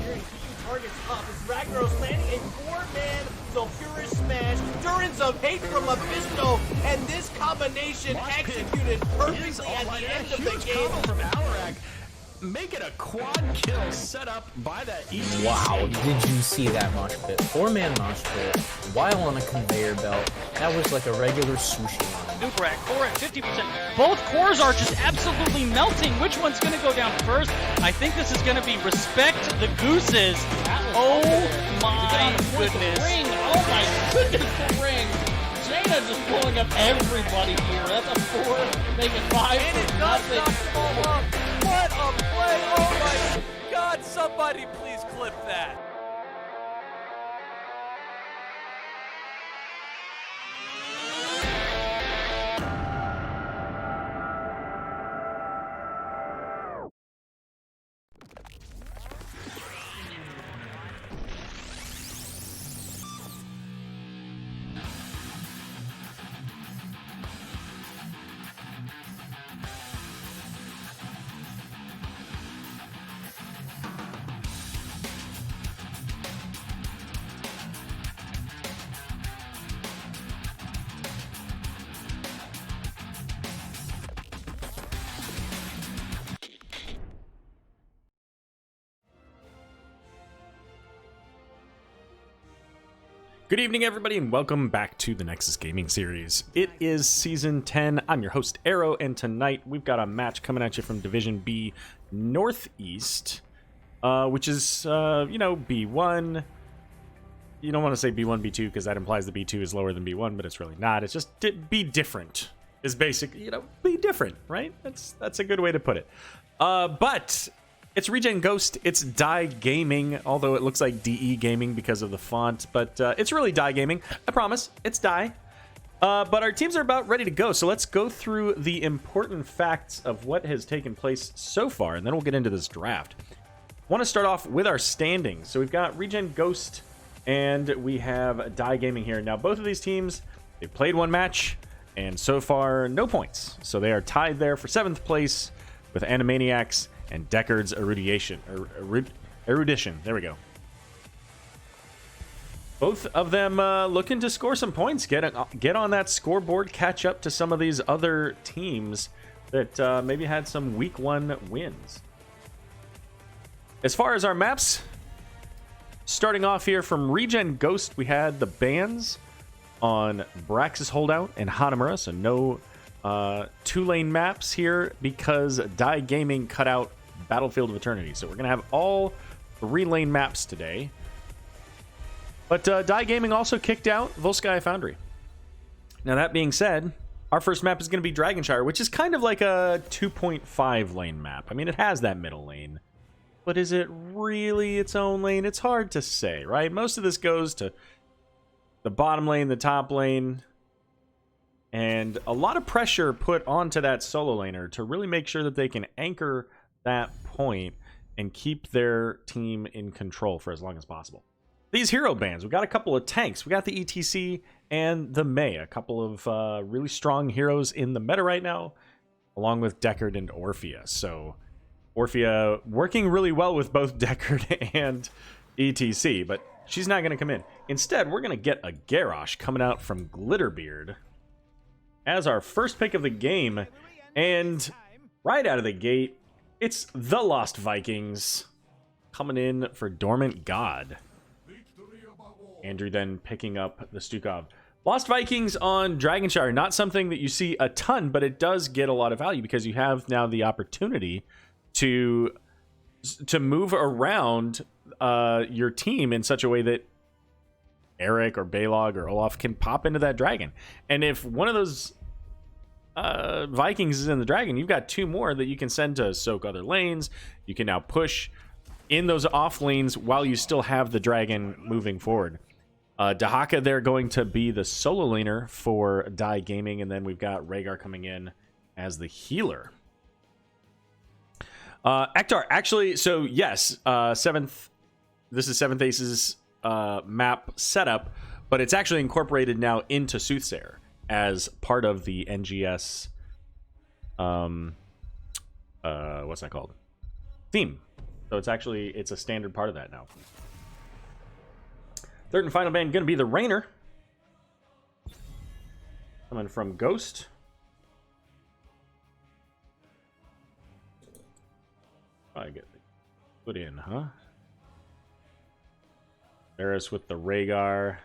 here and keeping targets up. As Ragnaros landing a 4-man Sulfurious Smash, Durance of Hate from Mephisto, and this combination executed perfectly at the end of the game. From Alarak. Make it a quad kill set up by that ETC. Wow, did you see that mosh pit? 4-man mosh pit while on a conveyor belt. That was like a regular sushi line. Nubarak, core at 50%. Both cores are just absolutely melting. Which one's going to go down first? I think this is going to be Respect the Gooses. Oh my goodness. Ring. Oh my goodness, the ring. Jaina just blowing up everybody here. That's a 4, make it 5 And it for does nothing. knock them all up. What a play! Oh my God! Somebody please clip that. Good evening, everybody, and welcome back to the Nexus Gaming Series. It is Season 10. I'm your host, Arrow, and tonight we've got a match coming at you from Division B Northeast, which is, B1. You don't want to say B1, B2, because that implies the B2 is lower than B1, but it's really not. It's just be different is basic, be different, right? That's a good way to put it. But it's ReGen Ghost, it's Die Gaming, although it looks like DE Gaming because of the font, but it's really Die Gaming. I promise, it's Die. But our teams are about ready to go, so let's go through the important facts of what has taken place so far, and then we'll get into this draft. Want to start off with our standings. So we've got ReGen Ghost, and we have Die Gaming here. Now, both of these teams, they played one match, and so far, no points. So they are tied there for 7th place with Animaniacs and Deckard's Erudition. There we go. Both of them looking to score some points, get on that scoreboard, catch up to some of these other teams that maybe had some week 1 wins. As far as our maps, starting off here from ReGen Ghost, we had the bans on Brax's Holdout and Hanamura, so no 2-lane maps here because Die Gaming cut out Battlefield of Eternity. So we're going to have all 3-lane maps today. But Die Gaming also kicked out Volskaya Foundry. Now that being said, our first map is going to be Dragonshire, which is kind of like a 2.5 lane map. I mean, it has that middle lane. But is it really its own lane? It's hard to say, right? Most of this goes to the bottom lane, the top lane, and a lot of pressure put onto that solo laner to really make sure that they can anchor that point and keep their team in control for as long as possible. These hero bans, we've got a couple of tanks. We got the ETC and the Mei, a couple of really strong heroes in the meta right now, along with Deckard and Orphea. So Orphea working really well with both Deckard and ETC, but she's not going to come in. Instead, we're going to get a Garrosh coming out from Glitterbeard as our first pick of the game. And right out of the gate, it's the Lost Vikings coming in for Dormant God. Andrew then picking up the Stukov. Lost Vikings on Dragonshire, not something that you see a ton, but it does get a lot of value because you have now the opportunity to move around your team in such a way that Eric or Balog or Olaf can pop into that dragon. And if one of those Vikings is in the dragon, you've got 2 more that you can send to soak other lanes. You can now push in those off lanes while you still have the dragon moving forward. Dahaka, they're going to be the solo laner for Die Gaming, and then we've got Rhaegar coming in as the healer. Ektar, actually, so yes, 7th, this is 7th Ace's map setup, but it's actually incorporated now into Soothsayer as part of the NGS, what's that called? Theme. So it's a standard part of that now. Third and final ban going to be the Rainer. Coming from Ghost. I get put in, huh? Varus with the Rhaegar.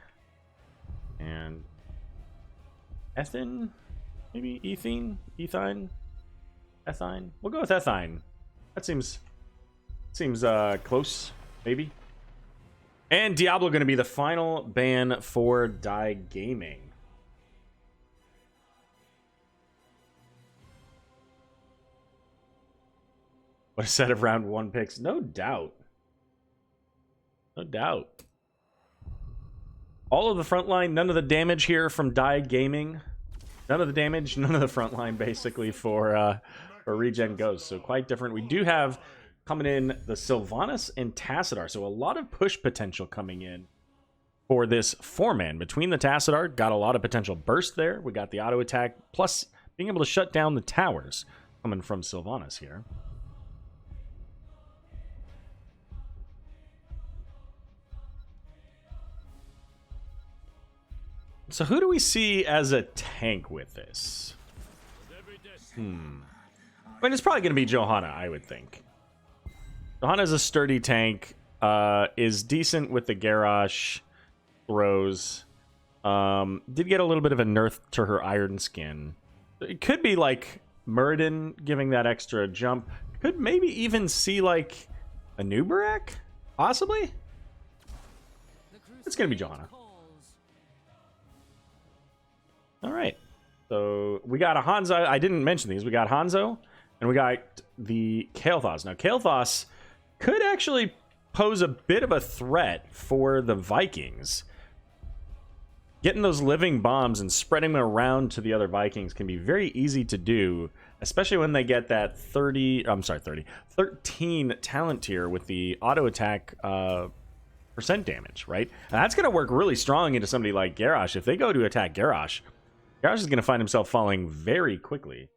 And Ethin? Maybe Ethine? Ethine? We'll go with Ethine. That seems close, maybe. And Diablo going to be the final ban for Die Gaming. What a set of round 1 picks. No doubt. No doubt. All of the front line, none of the damage here from Die Gaming. None of the damage, none of the front line, basically, for ReGen Ghost. So quite different. We do have coming in the Sylvanas and Tassadar. So a lot of push potential coming in for this 4-man. Between the Tassadar, got a lot of potential burst there. We got the auto attack, plus being able to shut down the towers coming from Sylvanas here. So who do we see as a tank with this? I mean, it's probably going to be Johanna, I would think. Johanna's a sturdy tank, is decent with the Garrosh throws. Did get a little bit of a nerf to her iron skin. It could be like Muradin giving that extra jump. Could maybe even see like a Nubarak, possibly. It's going to be Johanna. All right. So we got a Hanzo. I didn't mention these. We got Hanzo and we got the Kael'thas. Now, Kael'thas could actually pose a bit of a threat for the Vikings. Getting those living bombs and spreading them around to the other Vikings can be very easy to do, especially when they get that 13 talent tier with the auto attack percent damage, right? And that's going to work really strong into somebody like Garrosh. If they go to attack Garrosh, Garrosh is going to find himself falling very quickly.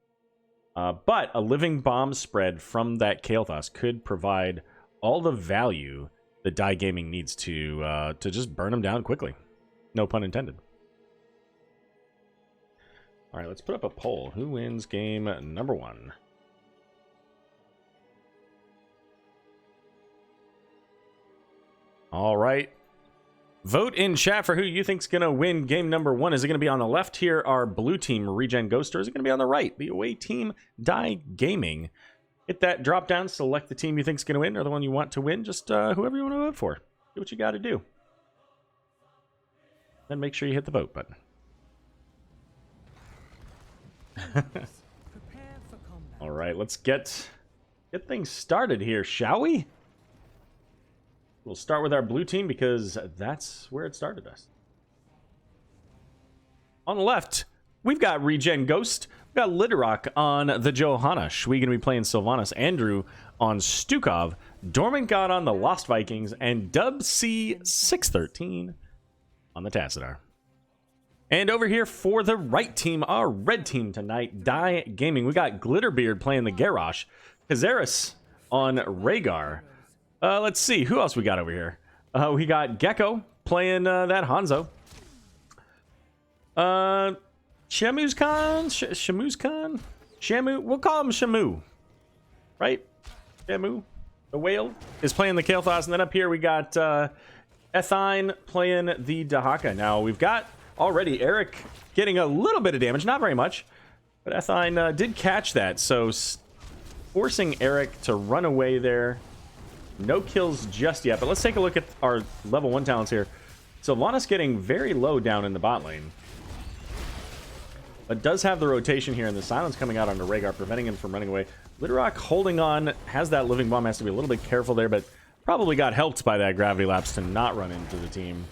But a living bomb spread from that Kael'thas could provide all the value that Die Gaming needs to just burn him down quickly. No pun intended. All right, let's put up a poll. Who wins game number 1? All right. Vote in chat for who you think's going to win game number 1. Is it going to be on the left here, our blue team, ReGen Ghost, or is it going to be on the right, the away team, Die Gaming? Hit that drop down, select the team you think's going to win or the one you want to win. Just whoever you want to vote for. Do what you got to do. Then make sure you hit the vote button. All right, let's get things started here, shall we? We'll start with our blue team because that's where it started us. On the left, we've got ReGen Ghost. We've got Liderock on the Johanna. Shwee going to be playing Sylvanas. Andrew on Stukov. Dormant God on the Lost Vikings. And Dub C613 on the Tassadar. And over here for the right team, our red team tonight, Die Gaming. We got Glitterbeard playing the Garrosh. Kazaris on Rhaegar. Let's see, who else we got over here? We got Gecko playing that Hanzo. Shamuzkan? Shamu? We'll call him Shamu. Right? Shamu, the whale, is playing the Kael'thas. And then up here we got Ethine playing the Dahaka. Now, we've got already Eric getting a little bit of damage, not very much. But Ethine did catch that, so forcing Eric to run away there. No kills just yet, but let's take a look at our level 1 talents here. Sylvanas getting very low down in the bot lane. But does have the rotation here, and the silence coming out onto Rhaegar, preventing him from running away. Liderock holding on, has that living bomb, has to be a little bit careful there, but probably got helped by that gravity lapse to not run into the team.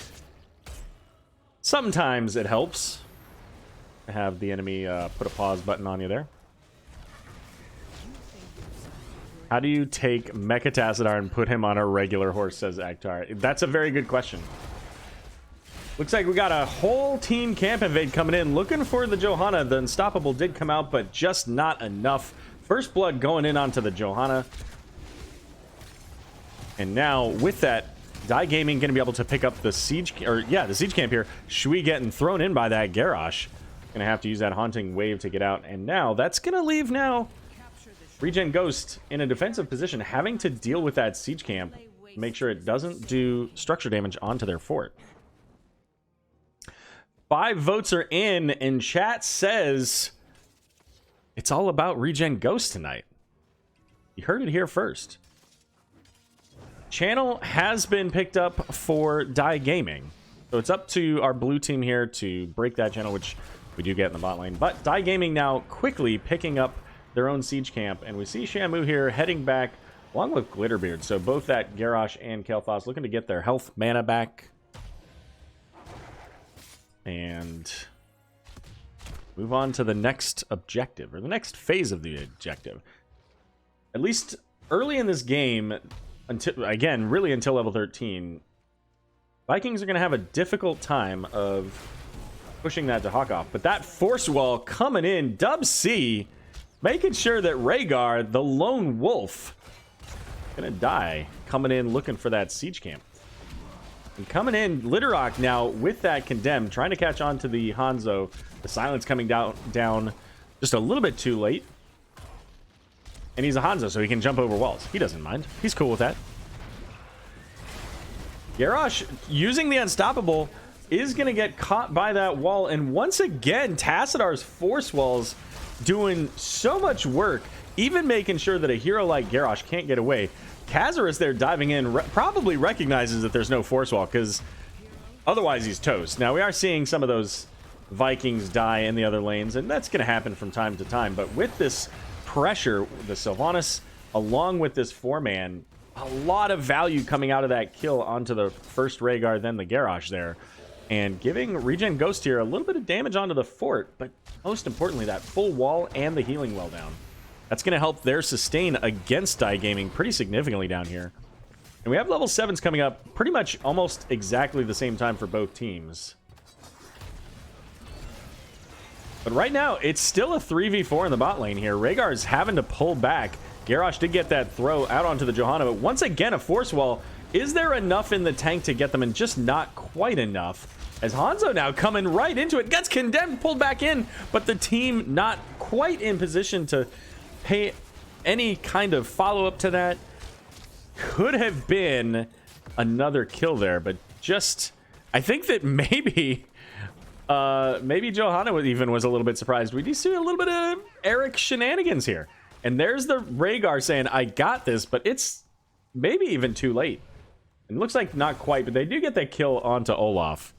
Sometimes it helps to have the enemy put a pause button on you there. How do you take Mecha Tassadar and put him on a regular horse, says Akhtar? That's a very good question. Looks like we got a whole team camp invade coming in, looking for the Johanna. The Unstoppable did come out, but just not enough. First blood going in onto the Johanna. And now with that, Die Gaming going to be able to pick up the siege, the siege camp here. Shui getting thrown in by that Garrosh. Going to have to use that Haunting Wave to get out. And now that's going to leave now ReGen Ghost in a defensive position, having to deal with that siege camp. Make sure it doesn't do structure damage onto their fort. 5 votes are in, and chat says it's all about ReGen Ghost tonight. You heard it here first. Channel has been picked up for Die Gaming. So it's up to our blue team here to break that channel, which we do get in the bot lane. But Die Gaming now quickly picking up their own siege camp. And we see Shamu here heading back along with Glitterbeard. So both that Garrosh and Kael'thas looking to get their health mana back. And move on to the next objective, or the next phase of the objective. At least early in this game, really until level 13, Vikings are going to have a difficult time of pushing that to Hawk off. But that force wall coming in, Dub C, making sure that Rhaegar, the lone wolf, going to die, coming in looking for that siege camp. And coming in, Litterrock now with that Condemned, trying to catch on to the Hanzo. The silence coming down just a little bit too late. And he's a Hanzo, so he can jump over walls. He doesn't mind. He's cool with that. Garrosh, using the Unstoppable, is going to get caught by that wall. And once again, Tacidar's Force Walls doing so much work, even making sure that a hero like Garrosh can't get away. Kazarus there diving in probably recognizes that there's no Force Wall, because otherwise he's toast. Now, we are seeing some of those Vikings die in the other lanes, and that's going to happen from time to time. But with this pressure, the Sylvanas, along with this 4-man, a lot of value coming out of that kill onto the first Rhaegar, then the Garrosh there, and giving ReGen Ghost here a little bit of damage onto the fort, but most importantly, that full wall and the healing well down. That's going to help their sustain against Die Gaming pretty significantly down here. And we have level 7s coming up pretty much almost exactly the same time for both teams. But right now, it's still a 3v4 in the bot lane here. Rhaegar's having to pull back. Garrosh did get that throw out onto the Johanna, but once again, a force wall. Is there enough in the tank to get them, and just not quite enough? As Hanzo now coming right into it, gets Condemned, pulled back in, but the team not quite in position to pay any kind of follow-up to that. Could have been another kill there, but just, I think that maybe Johanna was a little bit surprised. We do see a little bit of Eric shenanigans here. And there's the Rhaegar saying, I got this, but it's maybe even too late. It looks like not quite, but they do get that kill onto Olaf.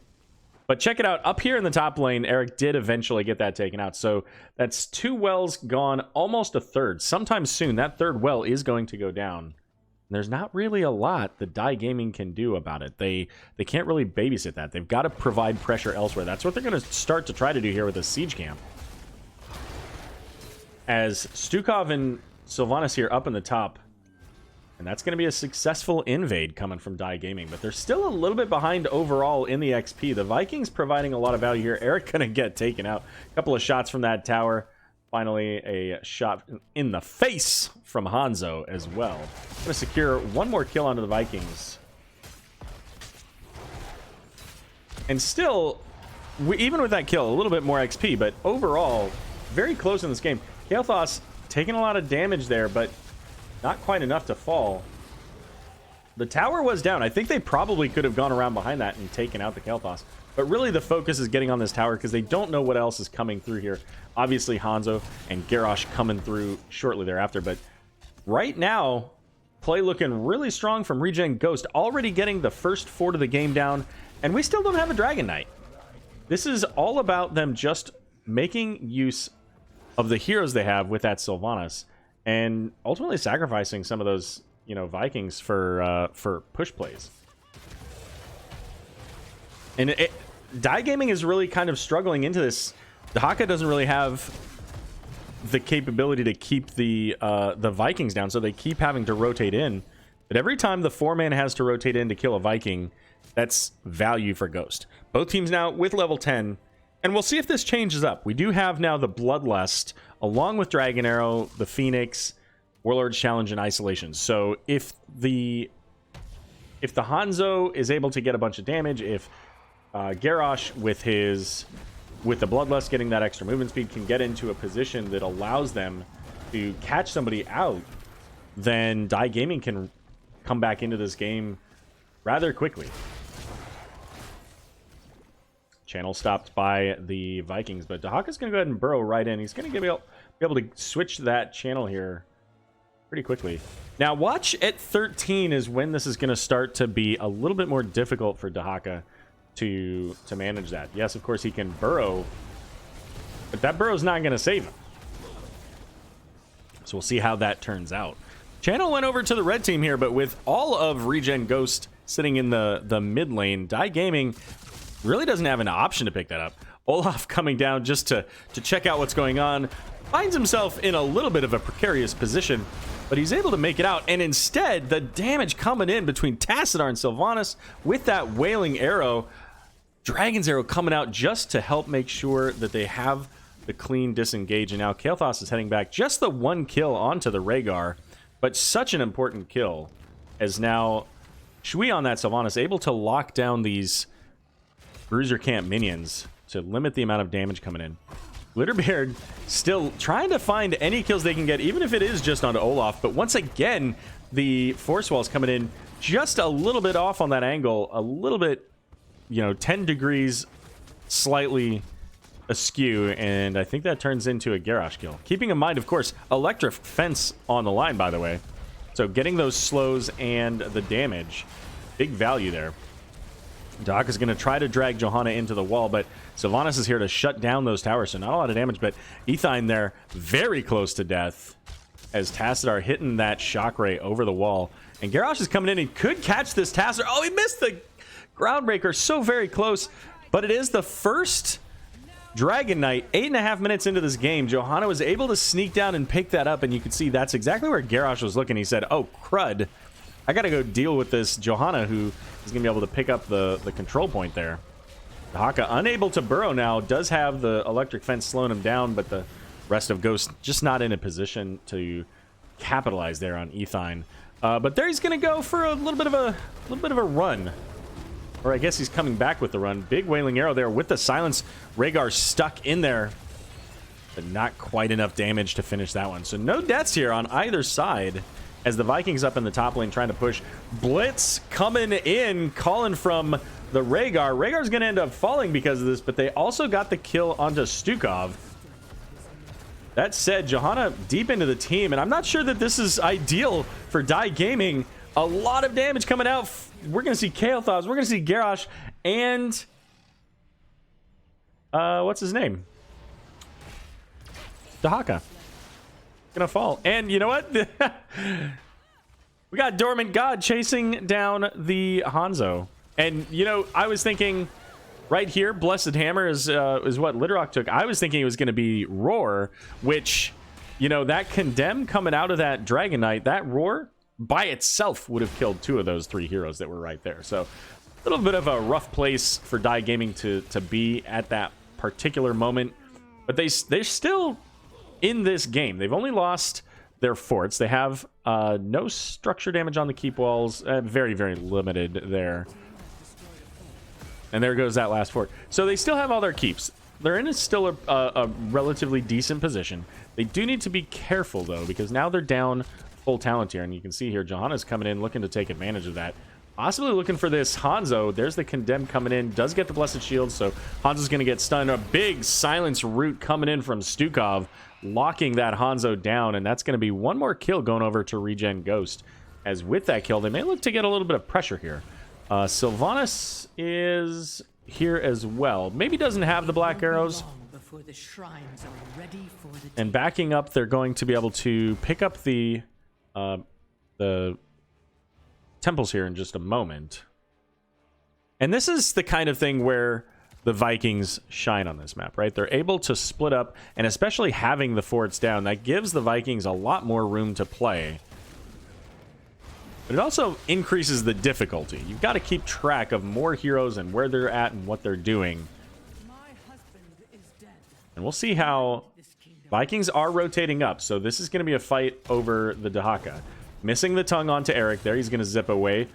But check it out. Up here in the top lane, Eric did eventually get that taken out. So that's 2 wells gone, almost a third. Sometime soon, that third well is going to go down. And there's not really a lot that Die Gaming can do about it. They can't really babysit that. They've got to provide pressure elsewhere. That's what they're going to start to try to do here with the siege camp. As Stukov and Sylvanas here up in the top. And that's going to be a successful invade coming from Die Gaming. But they're still a little bit behind overall in the XP. The Vikings providing a lot of value here. Eric going to get taken out. A couple of shots from that tower. Finally, a shot in the face from Hanzo as well. Going to secure one more kill onto the Vikings. And still, even with that kill, a little bit more XP. But overall, very close in this game. Kael'thas taking a lot of damage there, but not quite enough to fall. The tower was down. I think they probably could have gone around behind that and taken out the Kael'thas. But really the focus is getting on this tower because they don't know what else is coming through here. Obviously Hanzo and Garrosh coming through shortly thereafter. But right now, play looking really strong from ReGen Ghost. Already getting the first fort of the game down. And we still don't have a Dragon Knight. This is all about them just making use of the heroes they have with that Sylvanas, and ultimately sacrificing some of those, Vikings for push plays. And Die Gaming is really kind of struggling into this. The Haka doesn't really have the capability to keep the Vikings down, so they keep having to rotate in. But every time the 4-man has to rotate in to kill a Viking, that's value for Ghost. Both teams now with level 10. And we'll see if this changes up. We do have now the Bloodlust, along with Dragon Arrow, the Phoenix, Warlord's Challenge, and Isolation. So if the if the Hanzo is able to get a bunch of damage, if Garrosh with the Bloodlust getting that extra movement speed can get into a position that allows them to catch somebody out, then Dai Gaming can come back into this game rather quickly. Channel stopped by the Vikings, but Dahaka's going to go ahead and burrow right in. He's going to be able to switch that channel here pretty quickly. Now, watch at 13 is when this is going to start to be a little bit more difficult for Dahaka to manage that. Yes, of course, he can burrow, but that burrow's not going to save him. So we'll see how that turns out. Channel went over to the red team here, but with all of ReGen Ghost sitting in the mid lane, Dai Gaming really doesn't have an option to pick that up. Olaf coming down just to check out what's going on, finds himself in a little bit of a precarious position, but he's able to make it out. And instead, the damage coming in between Tassadar and Sylvanas with that Wailing Arrow, Dragon's Arrow coming out just to help make sure that they have the clean disengage. And now Kael'thas is heading back. Just the one kill onto the Rhaegar, but such an important kill, as now Shui on that Sylvanas able to lock down these Bruiser Camp minions to limit the amount of damage coming in. Glitterbeard still trying to find any kills they can get, even if it is just onto Olaf. But once again, the Force Wall's coming in just a little bit off on that angle, a little bit, 10 degrees slightly askew, and I think that turns into a Garrosh kill. Keeping in mind, of course, Electric Fence on the line, by the way. So getting those slows and the damage, big value there. Doc is going to try to drag Johanna into the wall, but Sylvanas is here to shut down those towers, so not a lot of damage, but Ethine there very close to death as Tassadar hitting that shock ray over the wall. And Garrosh is coming in and could catch this Tassadar. Oh, he missed the Groundbreaker, so very close, but it is the first Dragon Knight 8.5 minutes into this game. Johanna was able to sneak down and pick that up, and you can see that's exactly where Garrosh was looking. He said, oh, crud. I got to go deal with this Johanna, who is going to be able to pick up the control point there. Dahaka unable to burrow now, does have the Electric Fence slowing him down, but the rest of Ghost just not in a position to capitalize there on Ethine. But there he's going to go for a little bit of a run. Or I guess he's coming back with the run. Big Wailing Arrow there with the silence. Rhaegar stuck in there, but not quite enough damage to finish that one. So no deaths here on either side, as the Vikings up in the top lane trying to push. Blitz coming in, calling from the Rhaegar. Rhaegar's going to end up falling because of this, but they also got the kill onto Stukov. That said, Johanna deep into the team, and I'm not sure that this is ideal for Dai Gaming. A lot of damage coming out. We're going to see Kael'thas, we're going to see Garrosh, and what's his name? Dahaka. Gonna fall. And you know what? We got Dormant God chasing down the Hanzo. And I was thinking right here, Blessed Hammer is what Littlerock took. I was thinking it was gonna be Roar, which that Condemn coming out of that Dragon Knight, that Roar by itself would have killed 2 of those 3 heroes that were right there. So a little bit of a rough place for Dai Gaming to be at that particular moment, but they're still in this game. They've only lost their forts. They have no structure damage on the keep walls. Very, very limited there. And there goes that last fort. So they still have all their keeps. They're in still a relatively decent position. They do need to be careful, though, because now they're down full talent here. And you can see here, Johanna's coming in looking to take advantage of that. Possibly looking for this Hanzo. There's the Condemned coming in. Does get the Blessed Shield, so Hanzo's going to get stunned. A big Silence Root coming in from Stukov, locking that Hanzo down, and that's going to be one more kill going over to ReGen Ghost. As with that kill, they may look to get a little bit of pressure here. Sylvanas is here as well. Maybe doesn't have the black arrows. And backing up, they're going to be able to pick up the temples here in just a moment. And this is the kind of thing where the Vikings shine on this map, right? They're able to split up, and especially having the forts down, that gives the Vikings a lot more room to play. But it also increases the difficulty. You've got to keep track of more heroes and where they're at and what they're doing. And we'll see how Vikings are rotating up. So this is going to be a fight over the Dahaka. Missing the tongue onto Eric there. He's going to zip away.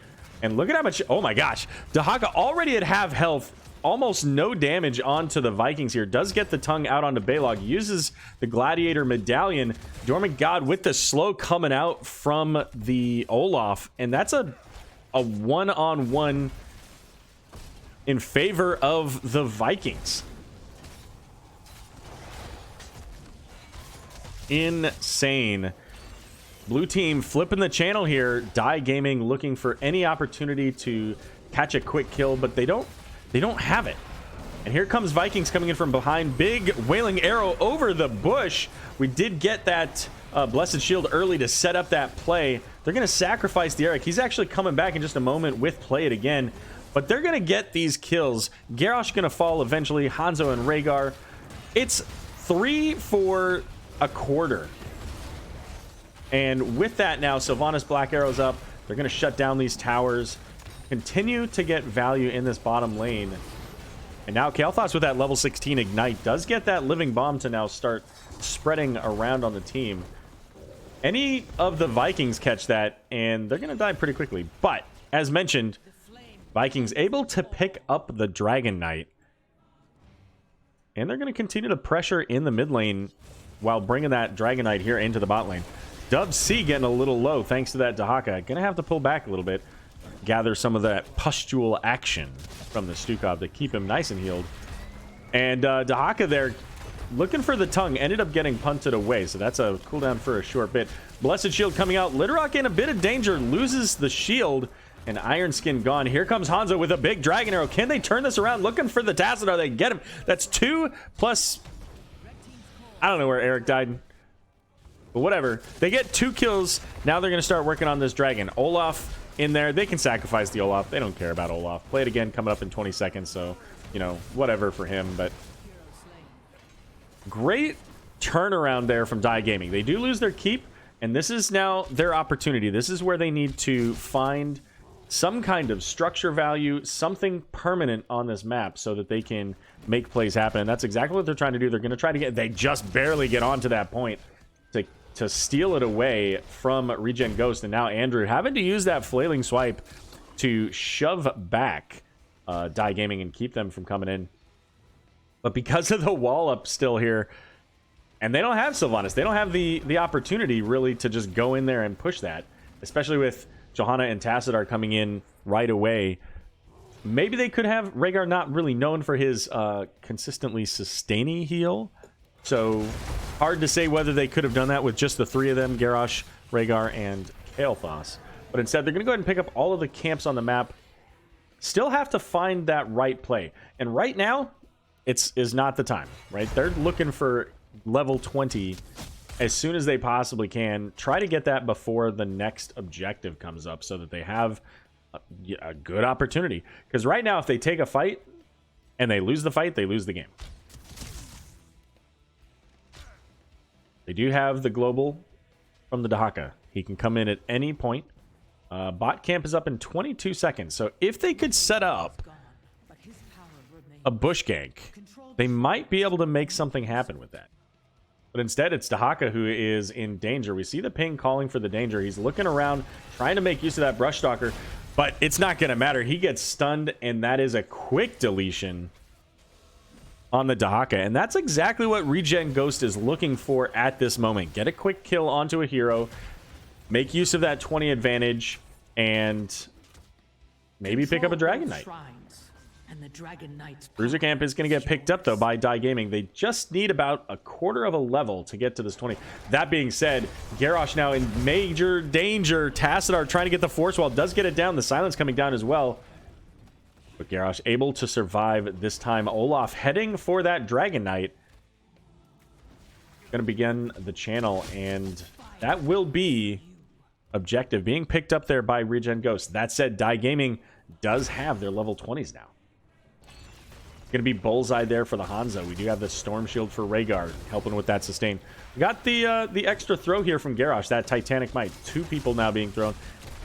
And look at how much, oh my gosh, Dahaka already at half health, almost no damage onto the Vikings here. Does get the tongue out onto Balog, uses the Gladiator Medallion. Dormant God with the slow coming out from the Olaf, and that's a one-on-one in favor of the Vikings. Insane. Blue team flipping the channel here. Die Gaming looking for any opportunity to catch a quick kill, but they don't have it. And here comes Vikings coming in from behind. Big Wailing Arrow over the bush. We did get that Blessed Shield early to set up that play. They're going to sacrifice the Eric. He's actually coming back in just a moment with Play It again. But they're going to get these kills. Garrosh going to fall eventually. Hanzo and Rhaegar. It's 3 for a quarter. And with that now, Sylvanas Black Arrow's up. They're going to shut down these towers. Continue to get value in this bottom lane. And now Kael'thas with that level 16 Ignite does get that Living Bomb to now start spreading around on the team. Any of the Vikings catch that, and they're going to die pretty quickly. But, as mentioned, Vikings able to pick up the Dragon Knight. And they're going to continue to pressure in the mid lane while bringing that Dragon Knight here into the bot lane. Dub C getting a little low thanks to that Dahaka. Gonna have to pull back a little bit. Gather some of that pustule action from the Stukov to keep him nice and healed. And Dahaka there looking for the tongue. Ended up getting punted away. So that's a cooldown for a short bit. Blessed Shield coming out. Littlerock in a bit of danger. Loses the shield. And Iron Skin gone. Here comes Hanzo with a big Dragon Arrow. Can they turn this around? Looking for the Tassadar. They get him. That's 2 plus... I don't know where Eric died. But whatever. They get 2 kills. Now they're going to start working on this dragon. Olaf in there. They can sacrifice the Olaf. They don't care about Olaf. Play it again coming up in 20 seconds. So, you know, whatever for him. But great turnaround there from Die Gaming. They do lose their keep. And this is now their opportunity. This is where they need to find some kind of structure value, something permanent on this map so that they can make plays happen. And that's exactly what they're trying to do. They're going to try to get... They just barely get onto that point to steal it away from ReGen Ghost. And now Andrew having to use that flailing swipe to shove back Die Gaming and keep them from coming in. But because of the wall up still here, and they don't have Sylvanas, they don't have the opportunity really to just go in there and push that, especially with Johanna and Tassadar coming in right away. Maybe they could have Rhaegar, not really known for his consistently sustaining heal. So hard to say whether they could have done that with just the 3 of them, Garrosh, Rhaegar, and Kael'thas. But instead, they're going to go ahead and pick up all of the camps on the map. Still have to find that right play. And right now, is not the time, right? They're looking for level 20 as soon as they possibly can. Try to get that before the next objective comes up so that they have a good opportunity. Because right now, if they take a fight and they lose the fight, they lose the game. They do have the global from the Dahaka. He can come in at any point. Bot camp is up in 22 seconds. So if they could set up a bush gank, they might be able to make something happen with that. But instead, it's Dahaka who is in danger. We see the ping calling for the danger. He's looking around, trying to make use of that brush stalker, but it's not going to matter. He gets stunned, and that is a quick deletion on the Dahaka. And that's exactly what ReGen Ghost is looking for at this moment. Get a quick kill onto a hero, make use of that 20 advantage, and maybe pick up a Dragon Knight. Bruiser Camp is going to get picked up, though, by Die Gaming. They just need about a quarter of a level to get to this 20. That being said, Garrosh now in major danger. Tassadar trying to get the Force Wall. Does get it down. The Silence coming down as well. But Garrosh able to survive this time. Olaf heading for that Dragon Knight. Going to begin the channel, and that will be objective being picked up there by ReGen Ghost. That said, Die Gaming does have their level 20s now. Going to be bullseye there for the Hanzo. We do have the Storm Shield for Rhaegar helping with that sustain. We got the extra throw here from Garrosh, that Titanic Might. 2 people now being thrown.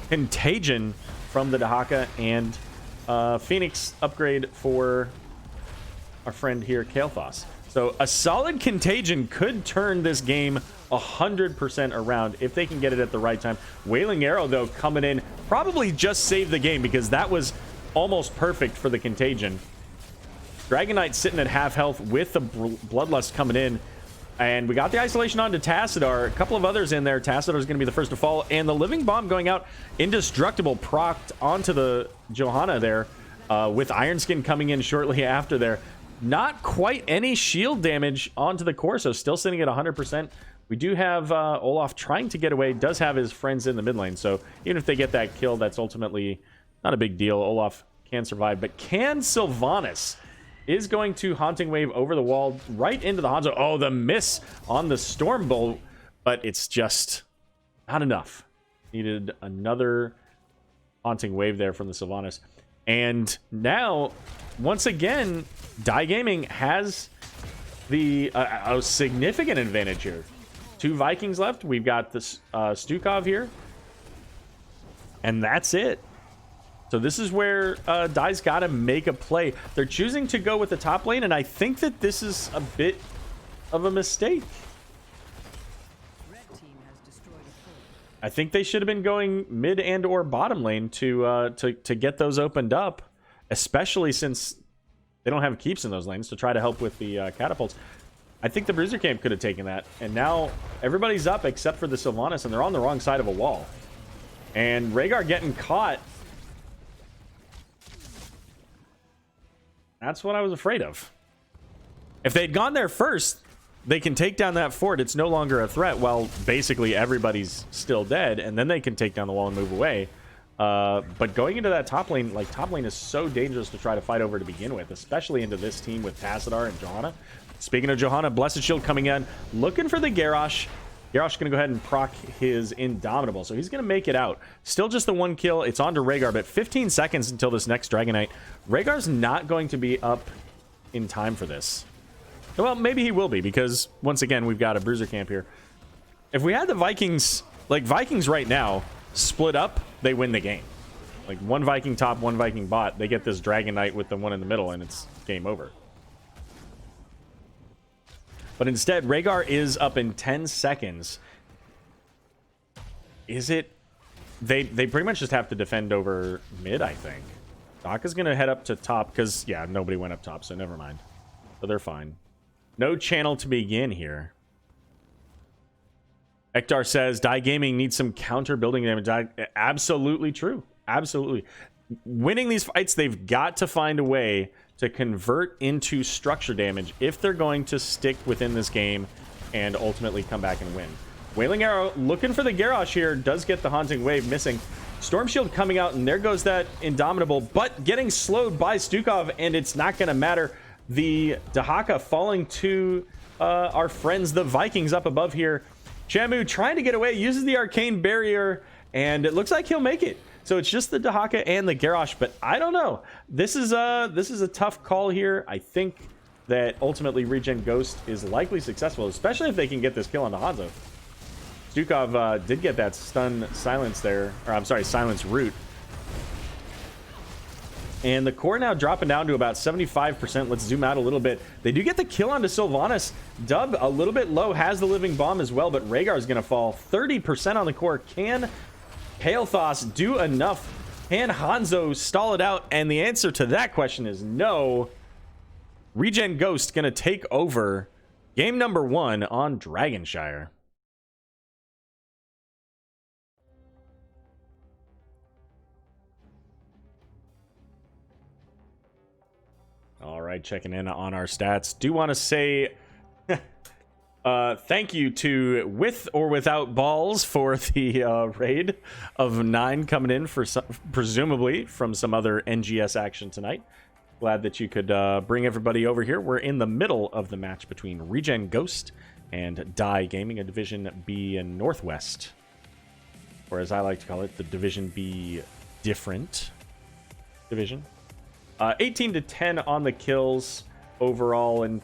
Contagion from the Dahaka, and Phoenix upgrade for our friend here, Kael'thas. So a solid Contagion could turn this game 100% around if they can get it at the right time. Wailing Arrow, though, coming in, probably just saved the game because that was almost perfect for the Contagion. Dragon Knight sitting at half health with the Bloodlust coming in. And we got the isolation onto Tassadar. A couple of others in there. Tassadar is going to be the first to fall. And the Living Bomb going out. Indestructible procced onto the Johanna there. With Ironskin coming in shortly after there. Not quite any shield damage onto the Corso. Still sitting at 100%. We do have Olaf trying to get away. Does have his friends in the mid lane. So even if they get that kill, that's ultimately not a big deal. Olaf can survive. But can Sylvanas is going to Haunting Wave over the wall right into the Hanzo. Oh, the miss on the Storm Bolt. But it's just not enough. Needed another Haunting Wave there from the Sylvanas. And now, once again, Die Gaming has the a significant advantage here. 2 Vikings left. We've got this Stukov here. And that's it. So this is where Die's got to make a play. They're choosing to go with the top lane, and I think that this is a bit of a mistake. I think they should have been going mid and or bottom lane to get those opened up, especially since they don't have keeps in those lanes to try to help with the catapults. I think the Bruiser Camp could have taken that, and now everybody's up except for the Sylvanas, and they're on the wrong side of a wall. And Rhaegar getting caught. That's what I was afraid of. If they'd gone there first, they can take down that fort. It's no longer a threat while basically everybody's still dead, and then they can take down the wall and move away. But going into that top lane, like, top lane is so dangerous to try to fight over to begin with, especially into this team with Tassadar and Johanna. Speaking of Johanna, Blessed Shield coming in, looking for the Garrosh. Garrosh going to go ahead and proc his Indomitable, so he's going to make it out. Still just the 1 kill. It's on to Rhaegar, but 15 seconds until this next Dragon Knight. Rhaegar's not going to be up in time for this. Well, maybe he will be, because once again, we've got a Bruiser Camp here. If we had the Vikings, like Vikings right now, split up, they win the game. Like 1 Viking top, 1 Viking bot, they get this Dragon Knight with the 1 in the middle, and it's game over. But instead, Rhaegar is up in 10 seconds. Is it? They pretty much just have to defend over mid, I think. Doc is going to head up to top because, yeah, nobody went up top, so never mind. So they're fine. No channel to begin here. Ektar says, Die Gaming needs some counter building damage. Absolutely true. Absolutely. Winning these fights, they've got to find a way to convert into structure damage if they're going to stick within this game and ultimately come back and win. Wailing Arrow looking for the Garrosh here, does get the Haunting Wave, missing. Storm Shield coming out, and there goes that Indomitable, but getting slowed by Stukov, and it's not going to matter. The Dahaka falling to our friends, the Vikings, up above here. Shamu trying to get away, uses the Arcane Barrier, and it looks like he'll make it. So it's just the Dahaka and the Garrosh, but I don't know. This is a tough call here. I think that ultimately ReGen Ghost is likely successful, especially if they can get this kill on the Hanzo. Stukov did get that stun silence there, or I'm sorry, silence root. And the core now dropping down to about 75%. Let's zoom out a little bit. They do get the kill onto Sylvanas. Dub a little bit low, has the Living Bomb as well, but Rhaegar is going to fall. 30% on the core. Can Kael'thas do enough? Can Hanzo stall it out? And the answer to that question is no. ReGen Ghost going to take over game number 1 on Dragonshire. All right, checking in on our stats. Do want to say thank you to With or Without Balls for the raid of 9 coming in for presumably from some other NGS action tonight. Glad that you could bring everybody over here. We're in the middle of the match between ReGen Ghost and Die Gaming, a Division B in Northwest, or as I like to call it, the Division B different division. 18-10 on the kills overall, and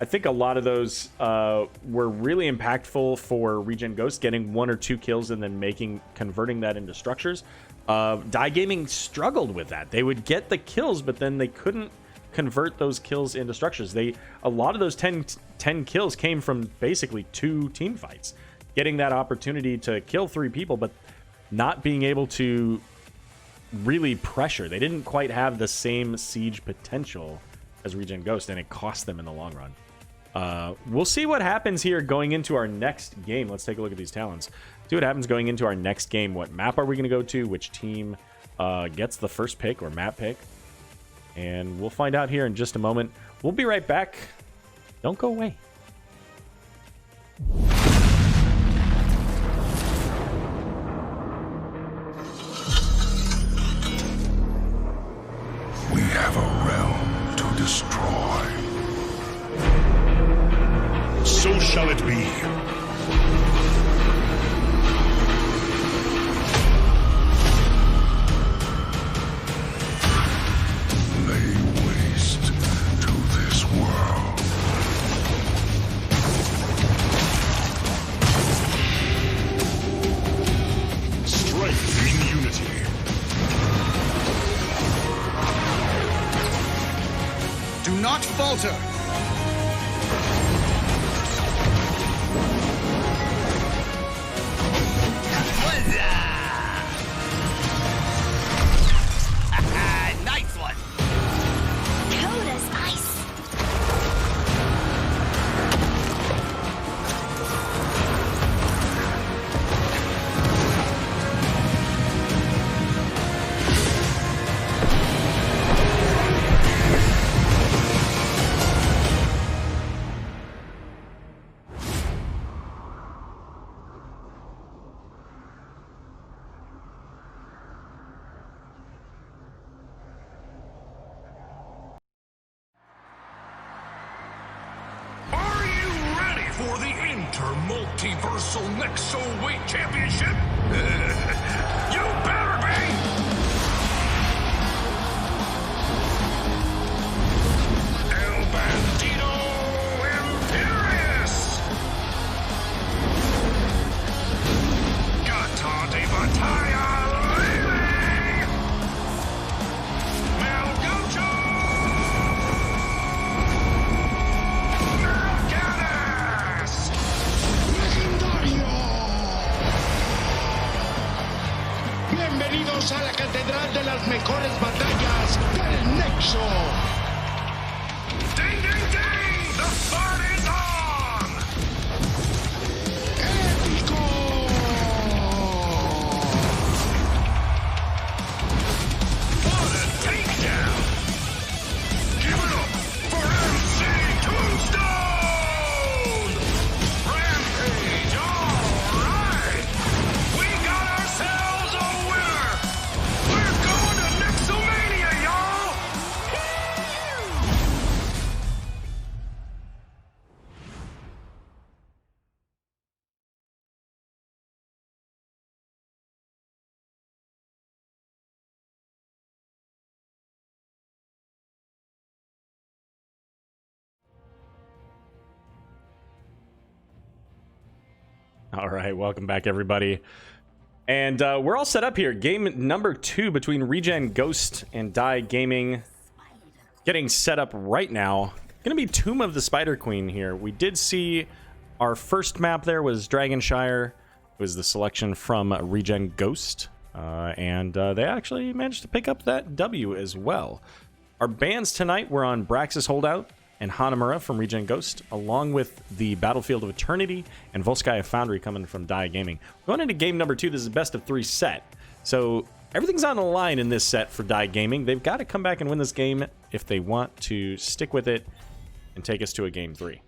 I think a lot of those were really impactful for ReGen Ghost, getting 1 or 2 kills and then converting that into structures. Die Gaming struggled with that. They would get the kills, but then they couldn't convert those kills into structures. A lot of those 10 kills came from basically 2 team fights. Getting that opportunity to kill 3 people, but not being able to really pressure. They didn't quite have the same siege potential as ReGen Ghost, and it cost them in the long run. We'll see what happens here going into our next game. Let's take a look at these talents. See what happens going into our next game. What map are we going to go to? Which team gets the first pick or map pick? And we'll find out here in just a moment. We'll be right back. Don't go away. We have a realm to destroy. So shall it be. Lay waste to this world. Strength in unity. Do not falter! Nice one! Cold as ice. Are you ready for the Inter-Multiversal Nexo Weight Championship? You better be! El Bandito Imperious! Gata de Batalla Lele! Mel Gaucho! ¡Ganas! ¡Legendario! Bienvenidos a la catedral de las mejores batallas del Nexo. Ding, ding, ding! The fun is on! ¡Épico! What a takedown! Give it up for MC Tombstone! Rampage, alright! We got ourselves a winner! We're going to Nexomania, y'all! All right, welcome back, everybody. And we're all set up here. Game number 2 between ReGen Ghost and Die Gaming. Getting set up right now. Gonna be Tomb of the Spider Queen here. We did see our first map there was Dragonshire. It was the selection from ReGen Ghost. And they actually managed to pick up that W as well. Our bans tonight were on Braxis Holdout and Hanamura from ReGen Ghost, along with the Battlefield of Eternity and Volskaya Foundry coming from Dia Gaming. Going into game number 2, this is a best of 3 set. So everything's on the line in this set for Dia Gaming. They've got to come back and win this game if they want to stick with it and take us to a game 3.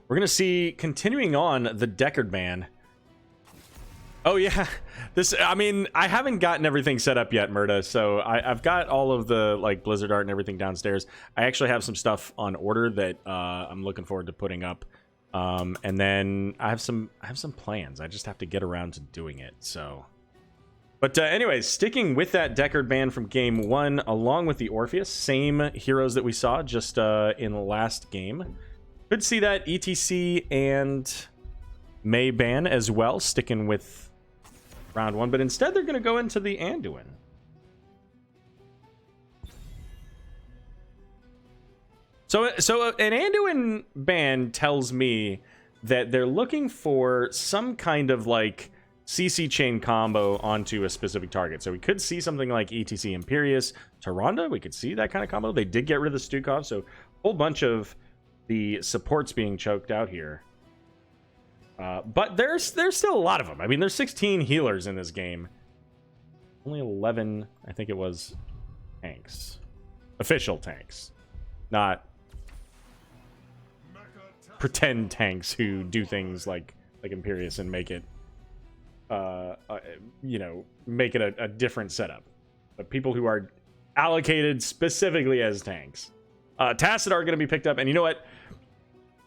We're going to see, continuing on, the Deckard ban. Oh yeah, I mean, I haven't gotten everything set up yet, Murda, so I've got all of the, like, Blizzard art and everything downstairs. I actually have some stuff on order that I'm looking forward to putting up. And then I have some plans. I just have to get around to doing it, so. But anyways, sticking with that Deckard ban from game 1, along with the Orpheus, same heroes that we saw just in the last game. Could see that ETC and May ban as well, sticking with round 1, but instead they're going to go into the Anduin. So an Anduin ban tells me that they're looking for some kind of like CC chain combo onto a specific target. So we could see something like ETC Imperius Tyrande. We could see that kind of combo. They did get rid of the Stukov, so a whole bunch of the supports being choked out here. But there's still a lot of them. I mean, there's 16 healers in this game. Only 11, I think it was, tanks. Official tanks. Not pretend tanks who do things like Imperius and make it you know, make it a different setup. But people who are allocated specifically as tanks. Tassadar are going to be picked up, and you know what?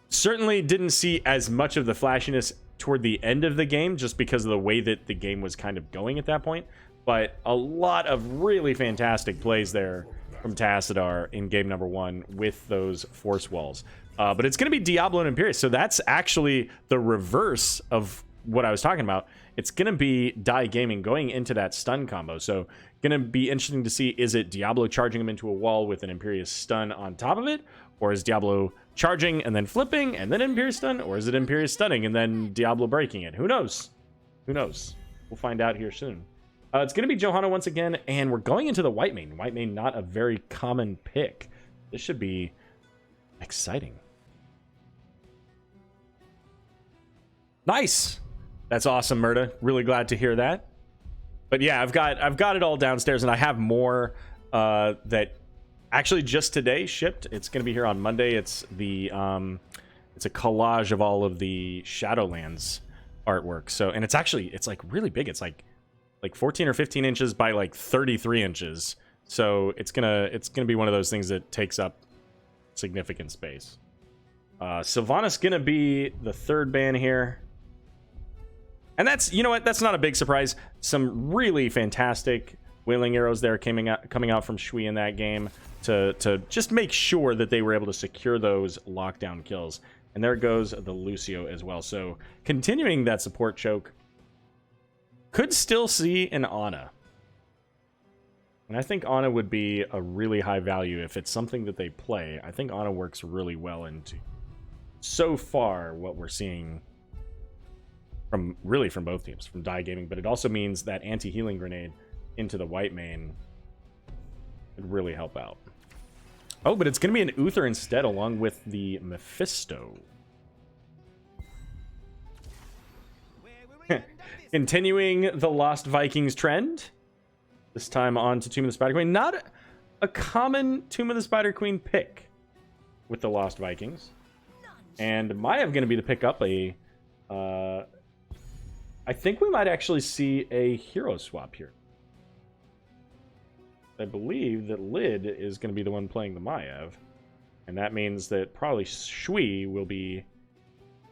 Certainly didn't see as much of the flashiness toward the end of the game just because of the way that the game was kind of going at that point. But a lot of really fantastic plays there from Tassadar in game number 1 with those force walls. But it's going to be Diablo and Imperius, so that's actually the reverse of what I was talking about. It's going to be Die Gaming going into that stun combo. So going to be interesting to see, is it Diablo charging him into a wall with an Imperius stun on top of it? Or is Diablo charging and then flipping and then Imperius stun? Or is it Imperius stunning and then Diablo breaking it? Who knows? Who knows? We'll find out here soon. It's going to be Johanna once again, and we're going into the White Mane. White Mane, not a very common pick. This should be exciting. Nice. That's awesome, Murda. Really glad to hear that. But yeah, I've got it all downstairs, and I have more that actually just today shipped. It's going to be here on Monday. It's the it's a collage of all of the Shadowlands artwork. So, and it's like really big. It's like 14 or 15 inches by like 33 inches. So it's gonna be one of those things that takes up significant space. Sylvanas gonna be the third ban here. And that's, you know what, that's not a big surprise. Some really fantastic wailing arrows there coming out from Shui in that game to just make sure that they were able to secure those lockdown kills. And there goes the Lucio as well. So continuing that support choke. Could still see an Ana. And I think Ana would be a really high value if it's something that they play. I think Ana works really well into so far what we're seeing from both teams, from Die Gaming, but it also means that anti-healing grenade into the White Mane would really help out. Oh, but it's going to be an Uther instead, along with the Mephisto. Continuing the Lost Vikings trend. This time on to Tomb of the Spider Queen. Not a common Tomb of the Spider Queen pick with the Lost Vikings. And Mayav going to be the pick up a... I think we might actually see a hero swap here. I believe that Lid is going to be the one playing the Mayav. And that means that probably Shui will be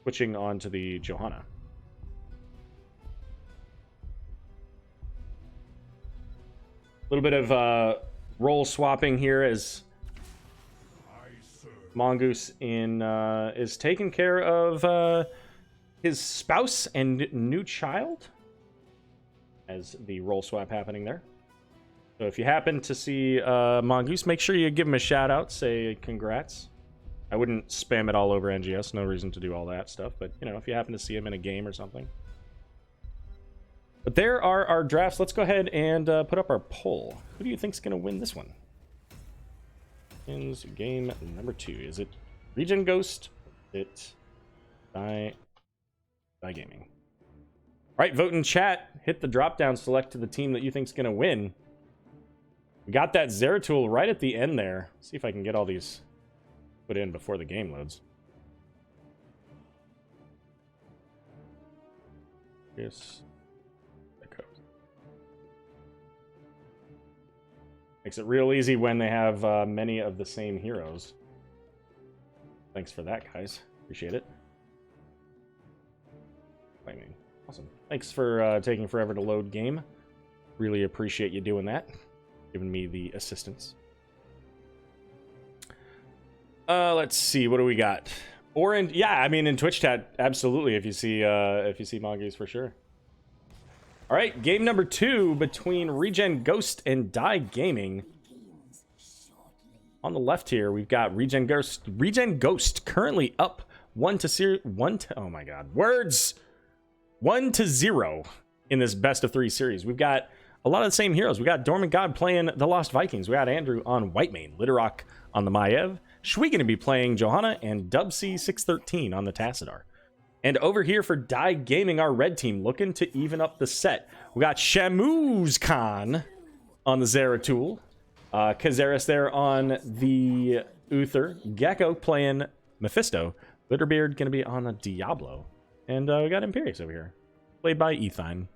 switching on to the Johanna. A little bit of role swapping here as Mongoose is taking care of his spouse and new child, as the role swap happening there. So if you happen to see Mongoose, make sure you give him a shout out, say congrats. I wouldn't spam it all over NGS, no reason to do all that stuff, but you know, if you happen to see him in a game or something. But there are our drafts. Let's go ahead and put up our poll. Who do you think's going to win this one? Wins game number 2. Is it ReGen Ghost? Is it Die Gaming? All right, vote in chat. Hit the drop down, select to the team that you think's going to win. We got that Zeratul right at the end there. See if I can get all these put in before the game loads. Yes. Makes it real easy when they have many of the same heroes. Thanks for that, guys. Appreciate it. I mean, awesome. Thanks for taking forever to load game. Really appreciate you doing that. Giving me the assistance. Let's see. What do we got? Yeah, I mean, in Twitch chat, absolutely. If you see Mongoose, for sure. All right, game number 2 between ReGen Ghost and Die Gaming on the left here, we've got ReGen Ghost. ReGen Ghost currently up 1-0 in this best of 3 series. We've got a lot of the same heroes. We got Dormant God playing the Lost Vikings. We got Andrew on Whitemane, Littlerock on the Maiev, Shui going to be playing Johanna, and Dubsy613 on the Tassadar. And over here for Die Gaming, our red team looking to even up the set. We got Shamouz Khan on the Zeratul, Kazaris there on the Uther, Gecko playing Mephisto, Glitterbeard going to be on the Diablo, and we got Imperius over here, played by Ethine.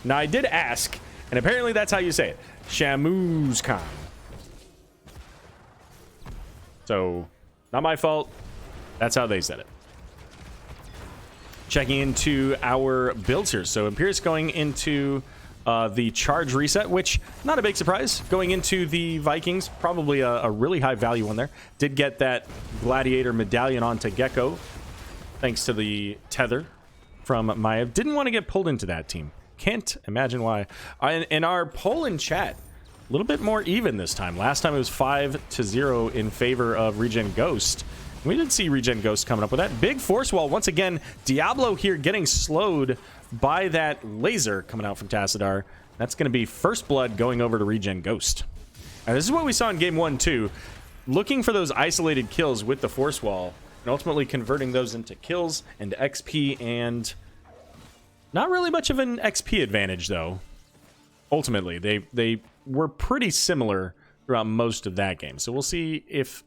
Now I did ask, and apparently that's how you say it, Shamouz Khan. So, not my fault. That's how they said it. Checking into our builds here. So, Imperius going into the charge reset, which, not a big surprise. Going into the Vikings, probably a really high value one there. Did get that Gladiator medallion onto Gecko, thanks to the tether from Maiev. Didn't want to get pulled into that team. Can't imagine why. In our poll in chat, a little bit more even this time. Last time it was 5-0 in favor of ReGen Ghost. We did see ReGen Ghost coming up with that. Big force wall. Once again, Diablo here getting slowed by that laser coming out from Tassadar. That's going to be First Blood going over to ReGen Ghost. Now, this is what we saw in Game 1, too. Looking for those isolated kills with the force wall and ultimately converting those into kills and XP, and not really much of an XP advantage, though. Ultimately, they were pretty similar throughout most of that game. So we'll see if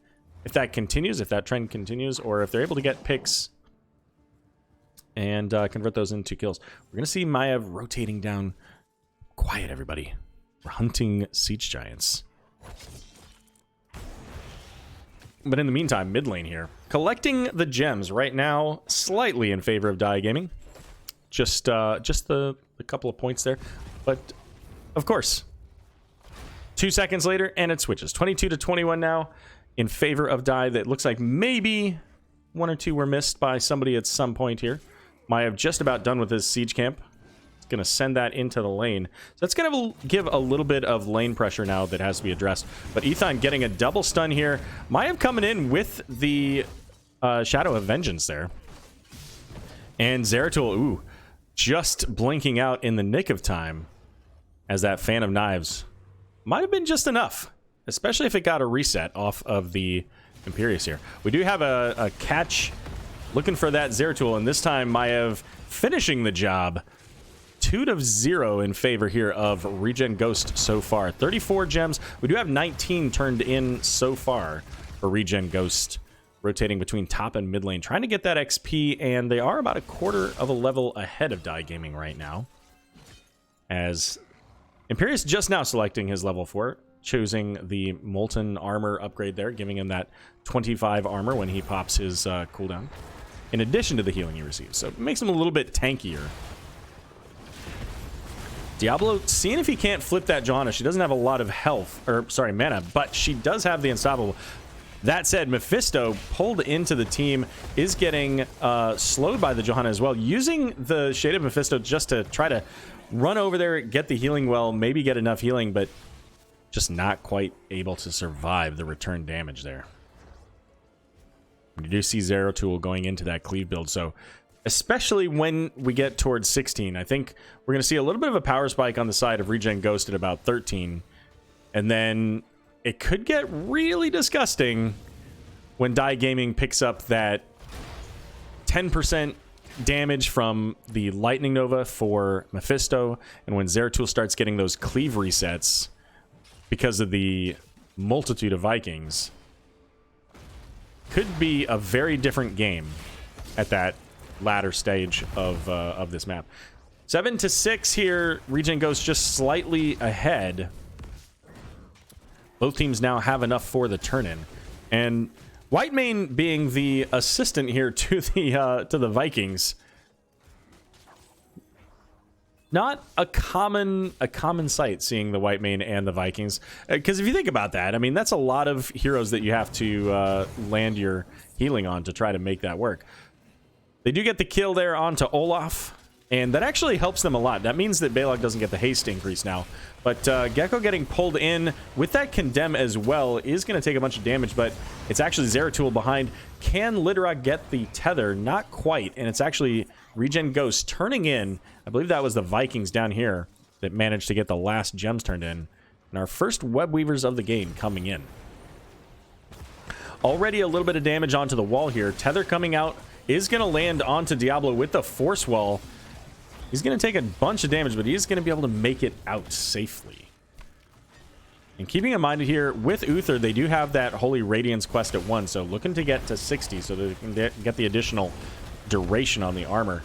that continues, if that trend continues, or if they're able to get picks and convert those into kills. We're going to see Maiev rotating down. Quiet, everybody. We're hunting Siege Giants. But in the meantime, mid lane here. Collecting the gems right now, slightly in favor of Die Gaming. Just the couple of points there. But, of course, 2 seconds later, and it switches. 22-21 now in favor of Die. That looks like maybe 1 or 2 were missed by somebody at some point here. Maiev just about done with his siege camp. It's going to send that into the lane. So that's going to give a little bit of lane pressure now that has to be addressed. But Ethine getting a double stun here. Maiev coming in with the Shadow of Vengeance there. And Zeratul, ooh, just blinking out in the nick of time as that Fan of Knives might have been just enough, especially if it got a reset off of the Imperius here. We do have a catch looking for that Zeratul, and this time Maiev finishing the job. 2-0 in favor here of ReGen Ghost so far. 34 gems. We do have 19 turned in so far for ReGen Ghost, rotating between top and mid lane, trying to get that XP, and they are about a quarter of a level ahead of Die Gaming right now, as Imperius just now selecting his level 4, choosing the Molten Armor upgrade there, giving him that 25 armor when he pops his cooldown, in addition to the healing he receives. So it makes him a little bit tankier. Diablo seeing if he can't flip that Johanna. She doesn't have a lot of health, or sorry, mana, but she does have the Unstoppable. That said, Mephisto pulled into the team, is getting slowed by the Johanna as well, using the Shade of Mephisto just to try to run over there, get the healing well, maybe get enough healing, but just not quite able to survive the return damage there. You do see Zeratul going into that cleave build, so especially when we get towards 16, I think we're going to see a little bit of a power spike on the side of ReGen Ghost at about 13, and then it could get really disgusting when Die Gaming picks up that 10% damage from the Lightning Nova for Mephisto, and when Zeratul starts getting those cleave resets because of the multitude of Vikings. Could be a very different game at that latter stage of this map. 7-6 here. ReGen Ghost just slightly ahead. Both teams now have enough for the turn-in, and Whitemane being the assistant here to the Vikings. Not a common sight seeing the Whitemane and the Vikings, because if you think about that, I mean, that's a lot of heroes that you have to land your healing on to try to make that work. They do get the kill there onto Olaf, And that actually helps them a lot. That means that Balog doesn't get the haste increase now. But Gecko getting pulled in with that condemn as well is going to take a bunch of damage, but it's actually Zeratul behind. Can Lidrock get the tether? Not quite. And it's actually ReGen Ghost turning in. I believe that was the Vikings down here that managed to get the last gems turned in. And our first web weavers of the game coming in. Already a little bit of damage onto the wall here. Tether coming out is going to land onto Diablo with the force wall. He's going to take a bunch of damage, but he's going to be able to make it out safely. And keeping in mind here, with Uther, they do have that Holy Radiance quest at 1, so looking to get to 60 so they can get the additional duration on the armor.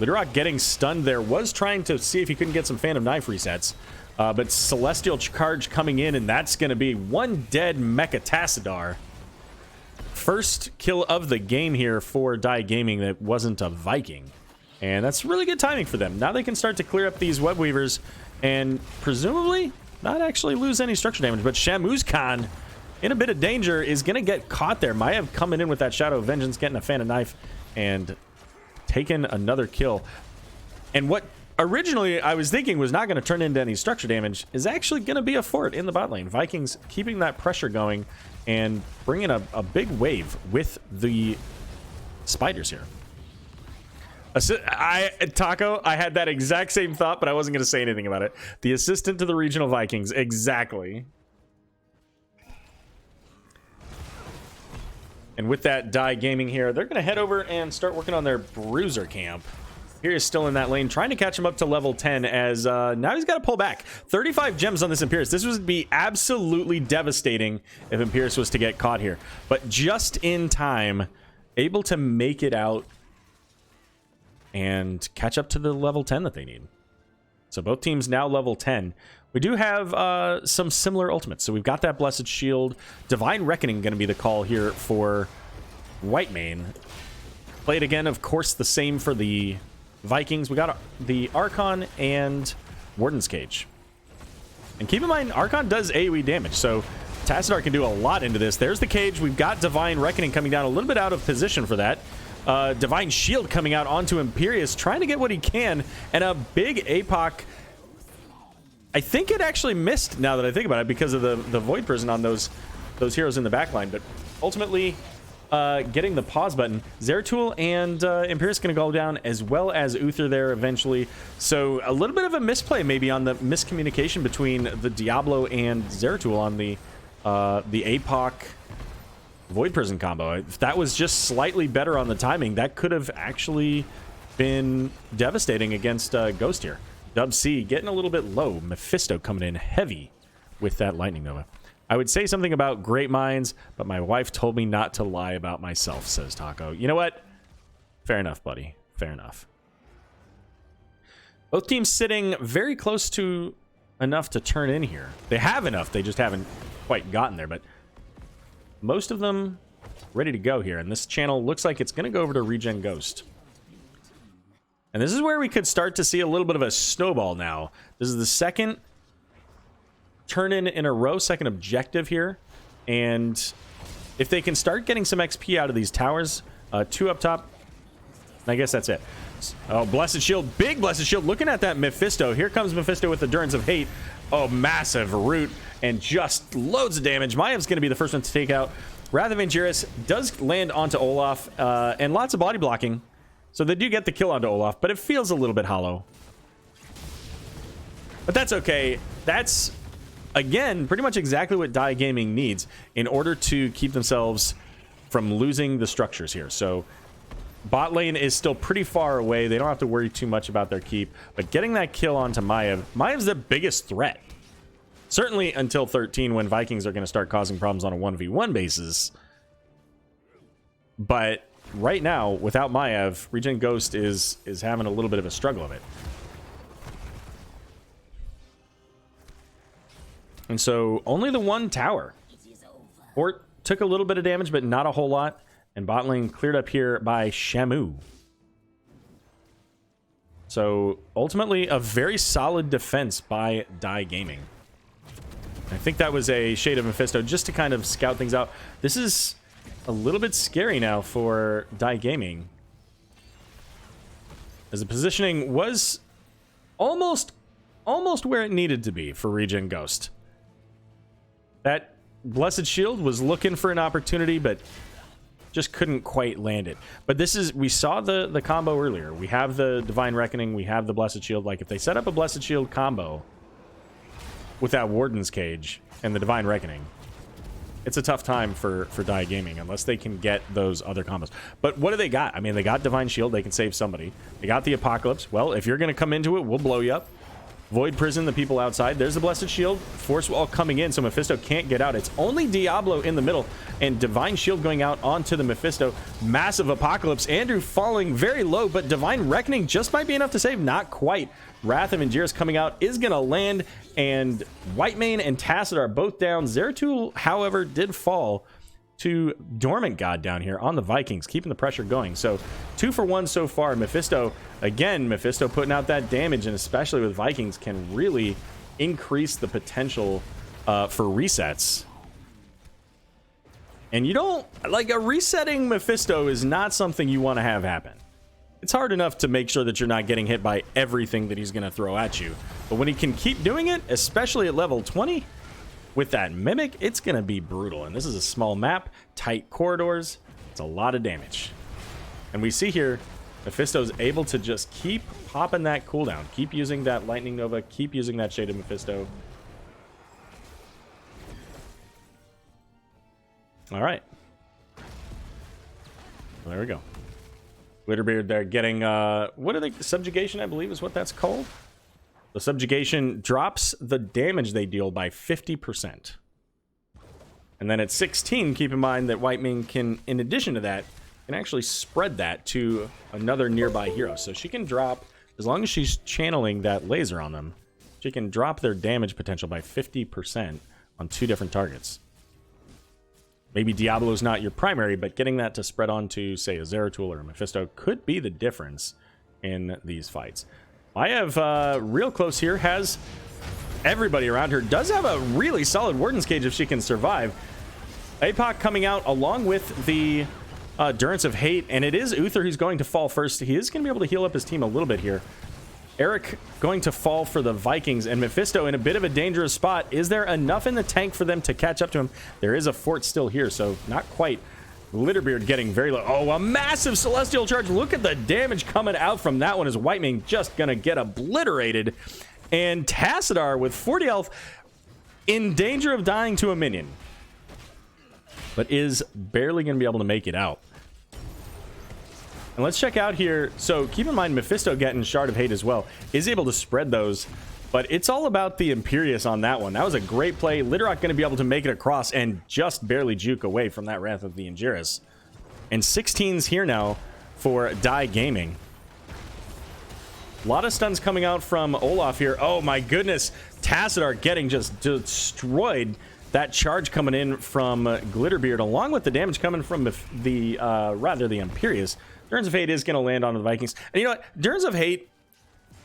Lidrock getting stunned there, was trying to see if he couldn't get some Phantom Knife resets, but Celestial Charge coming in, and that's going to be one dead Mecha Tassadar. First kill of the game here for Die Gaming that wasn't a Viking. And that's really good timing for them. Now they can start to clear up these web weavers and presumably not actually lose any structure damage. But Shamu's Khan, in a bit of danger, is going to get caught there. Maiev coming in with that Shadow of Vengeance, getting a Phantom Knife, and taking another kill. And what originally I was thinking was not going to turn into any structure damage is actually going to be a fort in the bot lane. Vikings keeping that pressure going and bringing a big wave with the spiders here. Taco, I had that exact same thought, but I wasn't going to say anything about it. The assistant to the regional Vikings, exactly. And with that Die Gaming here, they're going to head over and start working on their Bruiser camp. Here is still in that lane, trying to catch him up to level 10 as now he's got to pull back. 35 gems on this Imperius. This would be absolutely devastating if Imperius was to get caught here. But just in time, able to make it out and catch up to the level 10 that they need. So both teams now level 10. We do have some similar ultimates. So we've got that Blessed Shield. Divine Reckoning going to be the call here for Whitemane. Played again, of course, the same for the Vikings. We got the Archon and Warden's Cage. And keep in mind, Archon does AoE damage, so Tassadar can do a lot into this. There's the Cage. We've got Divine Reckoning coming down a little bit out of position for that. Divine Shield coming out onto Imperius, trying to get what he can, and a big APOC. I think it actually missed, now that I think about it, because of the Void Prison on those heroes in the backline. But ultimately, getting the pause button. Zeratul and Imperius going to go down, as well as Uther there eventually. So a little bit of a misplay maybe on the miscommunication between the Diablo and Zeratul on the APOC Void Prison combo. If that was just slightly better on the timing, that could have actually been devastating against Ghost here. Dub C getting a little bit low. Mephisto coming in heavy with that Lightning Nova. I would say something about great minds, but my wife told me not to lie about myself, says Taco. You know what? Fair enough, buddy. Fair enough. Both teams sitting very close to enough to turn in here. They have enough, they just haven't quite gotten there, but most of them ready to go here. And this channel looks like it's going to go over to ReGen Ghost. And this is where we could start to see a little bit of a snowball now. This is the second turn in a row, second objective here. And if they can start getting some XP out of these towers, 2 up top, I guess that's it. Oh, Blessed Shield, big Blessed Shield. Looking at that Mephisto. Here comes Mephisto with Endurance of Hate. Oh, massive root and just loads of damage. Maev's going to be the first one to take out. Wrath of Angiris does land onto Olaf, and lots of body blocking. So they do get the kill onto Olaf, but it feels a little bit hollow. But that's okay. That's, again, pretty much exactly what Die Gaming needs in order to keep themselves from losing the structures here. So bot lane is still pretty far away. They don't have to worry too much about their keep. But getting that kill onto Maev, Maev's the biggest threat. Certainly until 13, when Vikings are going to start causing problems on a 1v1 basis. But right now, without Maev, ReGen Ghost is having a little bit of a struggle of it. And so only the one tower. Fort took a little bit of damage, but not a whole lot. And bot lane cleared up here by Shamu. So ultimately, a very solid defense by Die Gaming. I think that was a Shade of Mephisto just to kind of scout things out. This is a little bit scary now for Die Gaming. as the positioning was almost where it needed to be for ReGen Ghost. That Blessed Shield was looking for an opportunity, but just couldn't quite land it. But this is, we saw the combo earlier. We have the Divine Reckoning, we have the Blessed Shield. Like, if they set up a Blessed Shield combo with that Warden's Cage and the Divine Reckoning, it's a tough time for Die Gaming unless they can get those other combos. But what do they got? I mean, they got Divine Shield, they can save somebody. They got the Apocalypse. Well, if you're going to come into it, we'll blow you up. Void Prison, the people outside. There's the Blessed Shield. Force Wall coming in, so Mephisto can't get out. It's only Diablo in the middle, and Divine Shield going out onto the Mephisto. Massive Apocalypse. Andrew falling very low, but Divine Reckoning just might be enough to save. Not quite. Wrath of Angiras coming out is going to land, and Whitemane and Tacit are both down. Zeratul, however, did fall to Dormant God down here on the Vikings, keeping the pressure going. So 2 for 1 so far. Mephisto, again, Mephisto putting out that damage, and especially with Vikings, can really increase the potential for resets. And you don't, like, a resetting Mephisto is not something you want to have happen. It's hard enough to make sure that you're not getting hit by everything that he's going to throw at you. But when he can keep doing it, especially at level 20, with that Mimic, it's going to be brutal. And this is a small map, tight corridors. It's a lot of damage. And we see here, Mephisto's able to just keep popping that cooldown. Keep using that Lightning Nova. Keep using that Shaded Mephisto. All right. Well, there we go. Glitterbeard, they're getting, what are they? Subjugation, I believe, is what that's called. The subjugation drops the damage they deal by 50%. And then at 16, keep in mind that Whitemane can, in addition to that, can actually spread that to another nearby hero. So she can drop, as long as she's channeling that laser on them, she can drop their damage potential by 50% on 2 different targets. Maybe Diablo's not your primary, but getting that to spread onto, say, a Zeratul or a Mephisto could be the difference in these fights. I have real close here, has everybody around her, does have a really solid Warden's Cage if she can survive. APOC coming out along with the Durance of Hate, and it is Uther who's going to fall first. He is going to be able to heal up his team a little bit here. Eric going to fall for the Vikings, and Mephisto in a bit of a dangerous spot. Is there enough in the tank for them to catch up to him? There is a fort still here, so not quite. Glitterbeard getting very low. Oh, a massive Celestial Charge. Look at the damage coming out from that one as Whitemane just gonna get obliterated. And Tassadar with 40 health in danger of dying to a minion, but is barely gonna be able to make it out. And let's check out here. So keep in mind, Mephisto getting Shard of Hate as well is able to spread those, but it's all about the Imperious on that one. That was a great play. Littlerock going to be able to make it across and just barely juke away from that Wrath of the Angiras. And 16's here now for Die Gaming. A lot of stuns coming out from Olaf here. Oh my goodness. Tassadar getting just destroyed. That charge coming in from Glitterbeard, along with the damage coming from the Imperious. Durance of Hate is going to land on the Vikings. And you know what? Durance of Hate,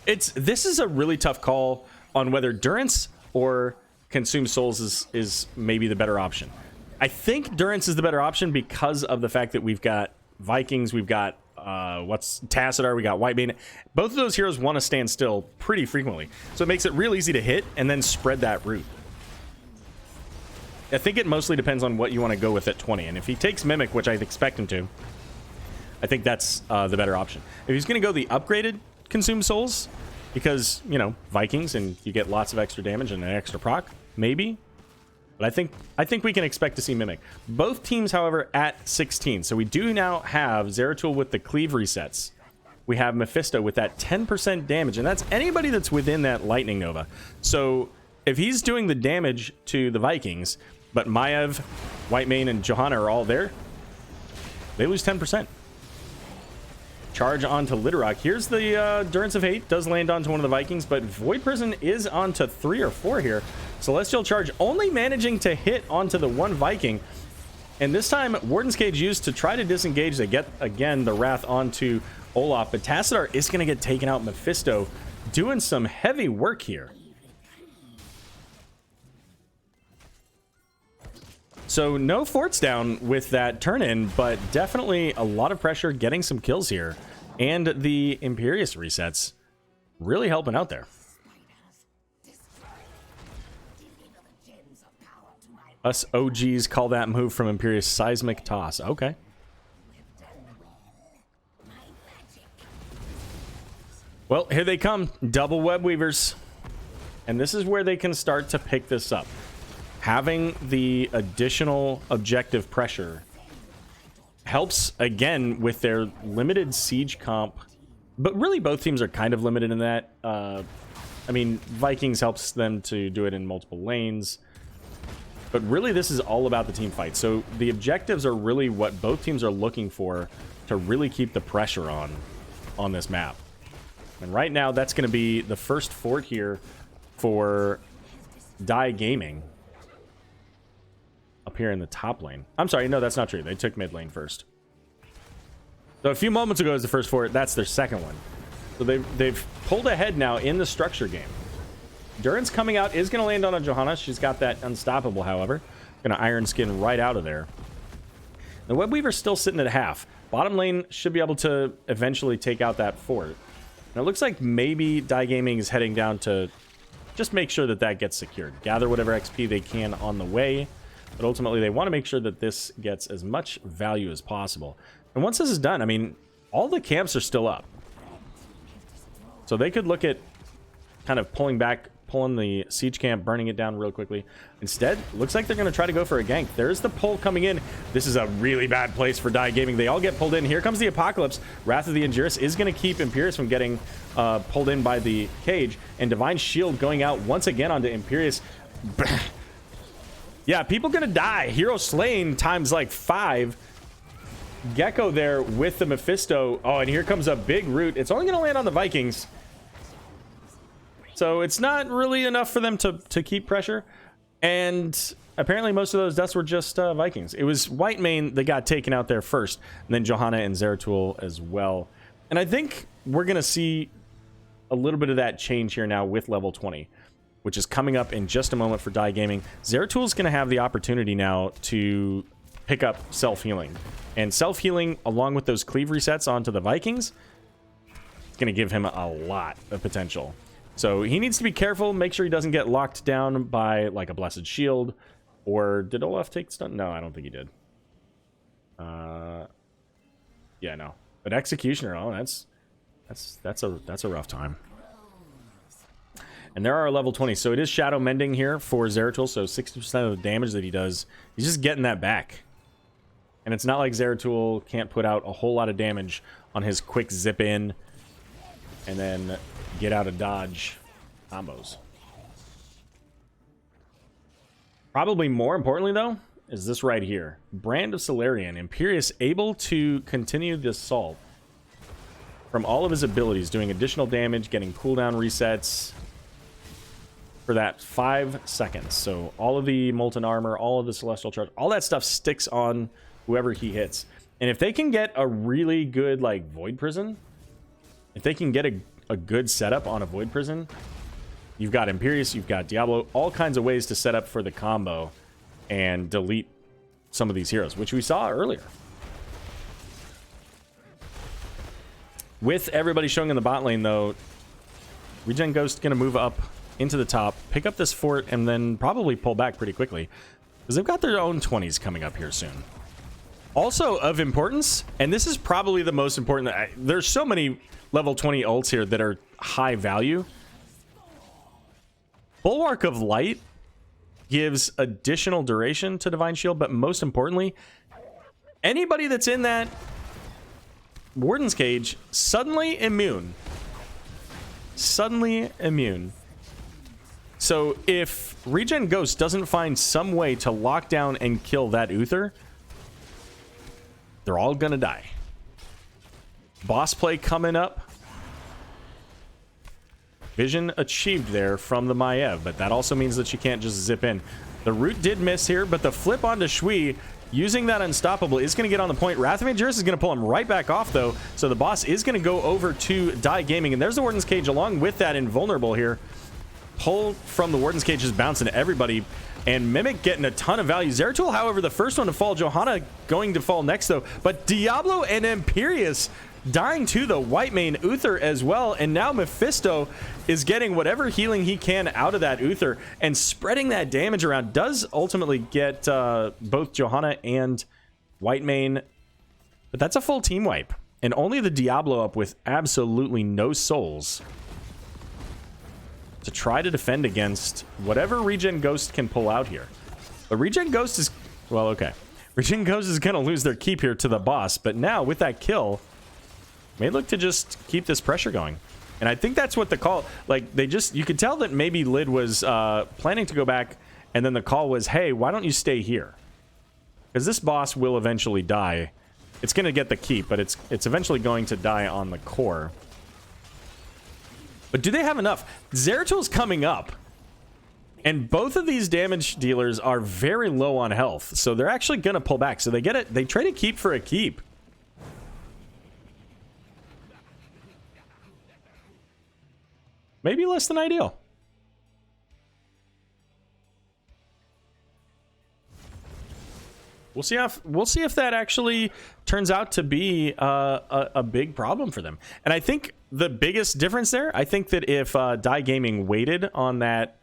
this is a really tough call on whether Durance or Consume Souls is maybe the better option. I think Durance is the better option because of the fact that we've got Vikings, we've got Tassadar, we got Whitemane. Both of those heroes want to stand still pretty frequently. So it makes it real easy to hit and then spread that route. I think it mostly depends on what you want to go with at 20. And if he takes Mimic, which I expect him to, I think that's the better option. If he's going to go the upgraded Consume Souls, because, you know, Vikings and you get lots of extra damage and an extra proc, maybe. But I think we can expect to see Mimic. Both teams, however, at 16. So we do now have Zeratul with the cleave resets. We have Mephisto with that 10% damage, and that's anybody that's within that Lightning Nova. So if he's doing the damage to the Vikings, but Maiev, Whitemane, and Johanna are all there, they lose 10%. Charge onto Littlerock. Here's the Durance of Hate. Does land onto one of the Vikings, but Void Prison is onto 3 or 4 here. Celestial Charge only managing to hit onto the one Viking. And this time, Warden's Cage used to try to disengage. They get, again, the Wrath onto Olaf. But Tassadar is going to get taken out. Mephisto doing some heavy work here. So no forts down with that turn-in, but definitely a lot of pressure, getting some kills here. and the Imperious resets really helping out there. Us OGs call that move from Imperious Seismic Toss. Okay. Well, here they come. Double Web Weavers. And this is where they can start to pick this up. Having the additional objective pressure helps, again, with their limited siege comp. But really, both teams are kind of limited in that. I mean, Vikings helps them to do it in multiple lanes. But really, this is all about the team fight. So the objectives are really what both teams are looking for to really keep the pressure on this map. And right now, that's going to be the first fort here for Die Gaming up here in the top lane. I'm sorry, no, that's not true. They took mid lane first. So a few moments ago is the first fort. That's their second one. So they've pulled ahead now in the structure game. Durin's coming out, is going to land on a Johanna. She's got that unstoppable, however. Going to Iron Skin right out of there. The Web Weaver's still sitting at half. Bottom lane should be able to eventually take out that fort. And it looks like maybe Die Gaming is heading down to just make sure that that gets secured. Gather whatever XP they can on the way. But ultimately, they want to make sure that this gets as much value as possible. And once this is done, I mean, all the camps are still up. So they could look at kind of pulling the siege camp, burning it down real quickly. Instead, looks like they're going to try to go for a gank. There's the pull coming in. This is a really bad place for Die Gaming. They all get pulled in. Here comes the Apocalypse. Wrath of the Injurious is going to keep Imperious from getting pulled in by the cage. And Divine Shield going out once again onto Imperious. Yeah, people going to die. Hero slain times like 5. Gecko there with the Mephisto. Oh, and here comes a big root. It's only going to land on the Vikings. So it's not really enough for them to keep pressure. And apparently most of those deaths were just Vikings. It was Whitemane that got taken out there first. And then Johanna and Zeratul as well. And I think we're going to see a little bit of that change here now with level 20. Which is coming up in just a moment for Die Gaming. Zeratul's going to have the opportunity now to pick up self-healing. And self-healing, along with those cleave resets onto the Vikings, is going to give him a lot of potential. So he needs to be careful, make sure he doesn't get locked down by like a Blessed Shield. Or did Olaf take stun? No, I don't think he did. Yeah, no. But Executioner, oh, that's a rough time. And there are level 20, so it is Shadow Mending here for Zeratul, so 60% of the damage that he does, he's just getting that back. And it's not like Zeratul can't put out a whole lot of damage on his quick zip in and then get out of dodge combos. Probably more importantly, though, is this right here. Brand of Solarian. Imperious able to continue the assault from all of his abilities, doing additional damage, getting cooldown resets for that 5 seconds. So all of the Molten Armor, all of the Celestial Charge, all that stuff sticks on whoever he hits. And if they can get a really good, like, Void Prison, if they can get a good setup on a Void Prison, you've got Imperious, you've got Diablo, all kinds of ways to set up for the combo and delete some of these heroes, which we saw earlier. With everybody showing in the bot lane, though, ReGen Ghost going to move up into the top, pick up this fort, and then probably pull back pretty quickly, because they've got their own 20s coming up here soon. Also of importance, and this is probably the most important, there's so many level 20 ults here that are high value. Bulwark of Light gives additional duration to Divine Shield, but most importantly, anybody that's in that Warden's Cage, suddenly immune. Suddenly immune. So if ReGen Ghost doesn't find some way to lock down and kill that Uther, they're all gonna die. Boss play coming up. Vision achieved there from the Maiev, but that also means that she can't just zip in. The root did miss here, but the flip onto Shui, using that unstoppable, is going to get on the point. Wrath of Injurious is going to pull him right back off, though, so the boss is going to go over to Die Gaming, and there's the Warden's Cage along with that Invulnerable here. Pull from the Warden's Cage is bouncing everybody, and Mimic getting a ton of value. Zeratul, however, the first one to fall. Johanna going to fall next, though, but Diablo and Imperious dying to the white main Uther as well. And now Mephisto is getting whatever healing he can out of that Uther and spreading that damage around. Does ultimately get both Johanna and white main, but that's a full team wipe. And only the Diablo up with absolutely no souls to try to defend against whatever ReGen Ghost can pull out here. But ReGen Ghost is, well, okay. ReGen Ghost is going to lose their keep here to the boss. But now with that kill, may look to just keep this pressure going. And I think that's what the call, like they just, you could tell that maybe Lid was planning to go back. And then the call was, hey, why don't you stay here? Because this boss will eventually die. It's going to get the keep, but it's eventually going to die on the core. But do they have enough? Zeratil's coming up. And both of these damage dealers are very low on health. So they're actually going to pull back. So they get it. They trade a keep for a keep. Maybe less than ideal. We'll see if that actually turns out to be a big problem for them. And I think the biggest difference there, I think that if Die Gaming waited on that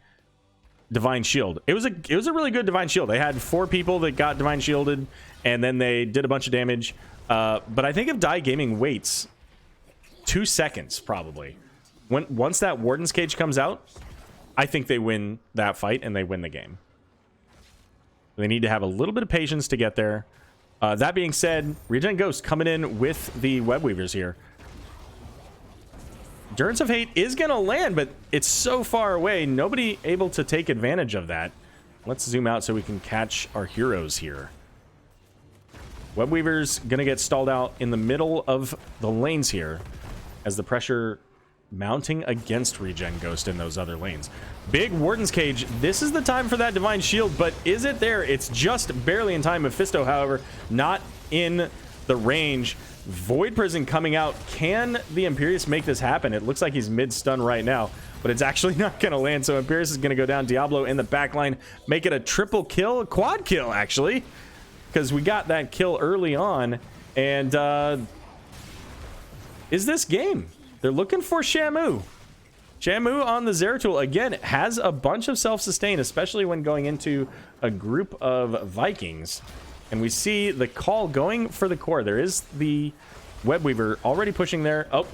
Divine Shield, it was a really good Divine Shield. They had 4 people that got Divine Shielded, and then they did a bunch of damage. But I think if Die Gaming waits 2 seconds, probably, once that Warden's Cage comes out, I think they win that fight and they win the game. They need to have a little bit of patience to get there. That being said, ReGen Ghost coming in with the Web Weavers here. Endurance of Hate is going to land, but it's so far away. Nobody able to take advantage of that. Let's zoom out so we can catch our heroes here. Web Weavers going to get stalled out in the middle of the lanes here as the pressure mounting against ReGen Ghost in those other lanes. Big Warden's Cage. This is the time for that Divine Shield, but is it there? It's just barely in time. Mephisto, however, not in the range. Void Prison coming out. Can the Imperius make this happen? It looks like he's mid-stun right now, but it's actually not going to land, so Imperius is going to go down. Diablo in the backline, make it a triple kill, a quad kill, actually, because we got that kill early on. And is this game? They're looking for Shamu. Shamu on the Zeratul, again, has a bunch of self-sustain, especially when going into a group of Vikings. And we see the call going for the core. There is the Web Weaver already pushing there. Oh,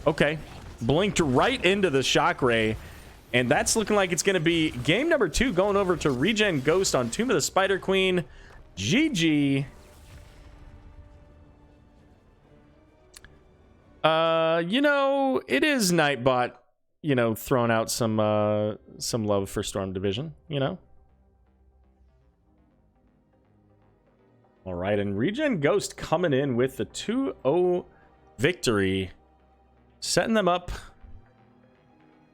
okay. Blinked right into the Shock Ray. And that's looking like it's going to be game number 2 going over to ReGen Ghost on Tomb of the Spider Queen. GG. You know, it is Nightbot, you know, throwing out some love for Storm Division, you know. All right, and ReGen Ghost coming in with the 2-0 victory, setting them up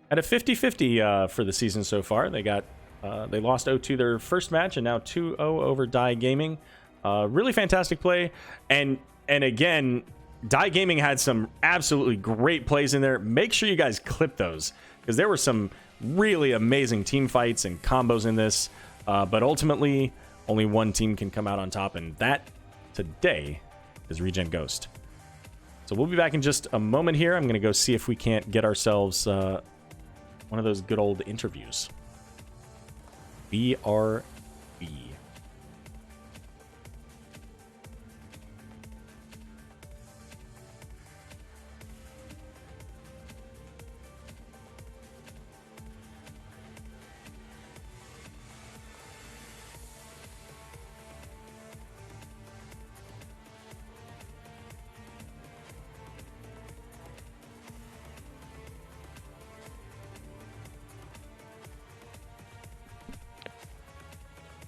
at a 50-50 for the season so far. They got they lost 0-2 their first match, and now 2-0 over Die Gaming. Really fantastic play, and again, Die Gaming had some absolutely great plays in there. Make sure you guys clip those, because there were some really amazing team fights and combos in this. But ultimately, only one team can come out on top, and that today is ReGen Ghost. So we'll be back in just a moment here. I'm going to go see if we can't get ourselves one of those good old interviews. BRB.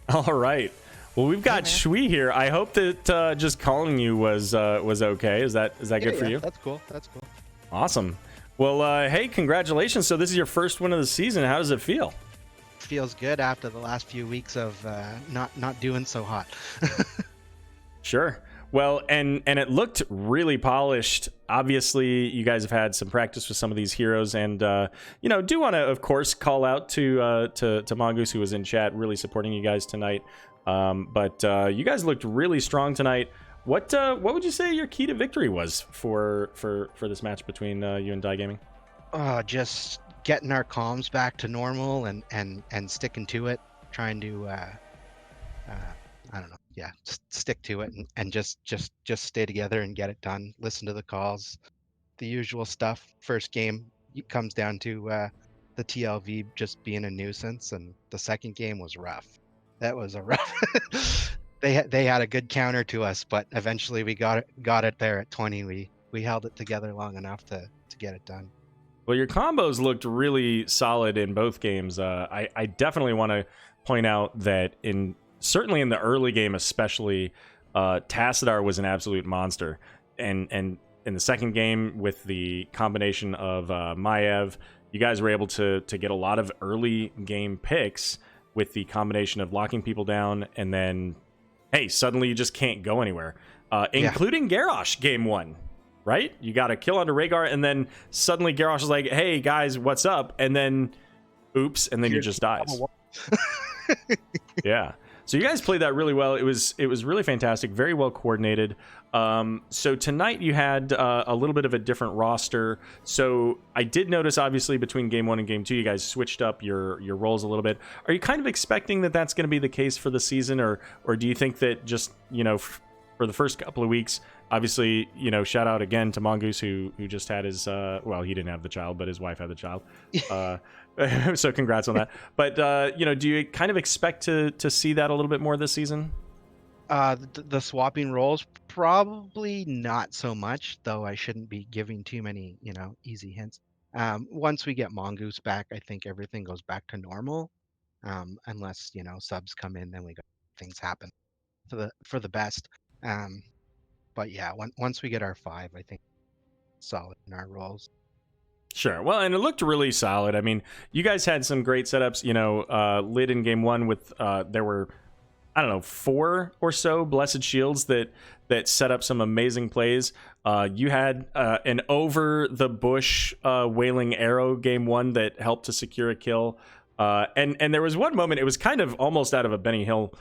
All right. Well, we've got Shui here. I hope that just calling you was okay. Is that good for you? That's cool. That's cool. Awesome. Well, hey, congratulations. So this is your first win of the season. How does it feel? Feels good after the last few weeks of not doing so hot. Sure. Well, and it looked really polished. Obviously, you guys have had some practice with some of these heroes, and you know, do want to, of course, call out to Mongoose, who was in chat, really supporting you guys tonight. But you guys looked really strong tonight. What would you say your key to victory was for this match between you and Die Gaming? Just getting our comms back to normal and sticking to it, trying to I don't know, yeah, just stick to it and just stay together and get it done. Listen to the calls, the usual stuff. First game it comes down to the TLV just being a nuisance, and the second game was rough. That was a rough. They had a good counter to us, but eventually we got it there at 20. We held it together long enough to get it done. Well, your combos looked really solid in both games. I definitely want to point out that certainly in the early game especially, Tassadar was an absolute monster. And in the second game with the combination of Maiev, you guys were able to get a lot of early game picks with the combination of locking people down and then, hey, suddenly you just can't go anywhere. Including Garrosh game 1. Right? You got a kill onto Rhaegar, and then suddenly Garrosh is like, hey, guys, what's up? And then, oops, and then you just dies. Yeah. So you guys played that really well. It was really fantastic, very well coordinated. So tonight you had a little bit of a different roster. So I did notice, obviously, between game 1 and game 2, you guys switched up your roles a little bit. Are you kind of expecting that that's going to be the case for the season, or do you think that just, for the first couple of weeks, obviously, shout out again to Mongoose who just had his, well, he didn't have the child, but his wife had the child. So congrats on that. But, do you kind of expect to see that a little bit more this season? The swapping roles, probably not so much, though I shouldn't be giving too many, easy hints. Once we get Mongoose back, I think everything goes back to normal. Unless, subs come in, then things happen for the best. But yeah, once we get our 5, I think solid in our roles. Sure. Well, and it looked really solid. I mean, you guys had some great setups. Lid in game 1 with there were, I don't know, 4 or so blessed shields that set up some amazing plays. You had an over the bush wailing arrow game 1 that helped to secure a kill. And there was one moment, it was kind of almost out of a Benny Hill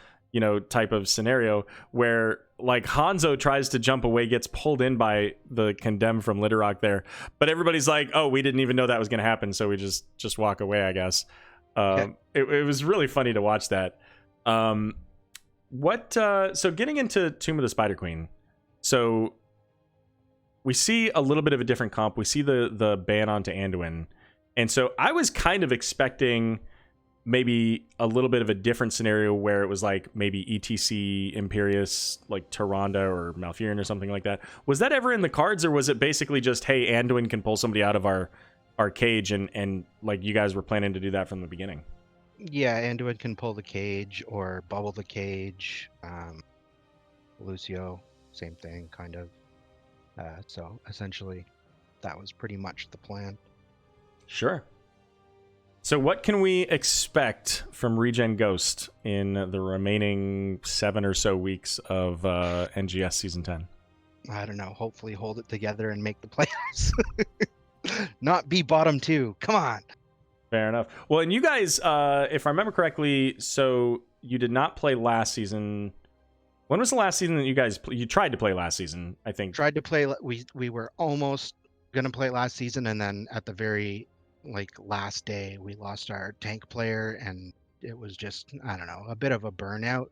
type of scenario where like Hanzo tries to jump away, gets pulled in by the condemn from Litterrock there, but everybody's like, oh, we didn't even know that was going to happen, so we just walk away, I guess. It was really funny to watch that. So getting into Tomb of the Spider Queen, so we see a little bit of a different comp. We see the ban onto Anduin, and so I was kind of expecting maybe a little bit of a different scenario where it was like maybe ETC Imperius, like Tyrande or Malfurion or something like that. Was that ever in the cards, or was it basically just, hey, Anduin can pull somebody out of our cage, and like you guys were planning to do that from the beginning? Yeah, Anduin can pull the cage or bubble the cage. Lucio, same thing, kind of. So essentially, that was pretty much the plan. Sure. So what can we expect from ReGen Ghost in the remaining 7 or so weeks of NGS Season 10? I don't know. Hopefully hold it together and make the playoffs. Not be bottom 2. Come on. Fair enough. Well, and you guys, if I remember correctly, so you did not play last season. When was the last season that you tried to play last season, I think? Tried to play. We were almost going to play last season, and then at the very last day we lost our tank player, and it was just, I don't know, a bit of a burnout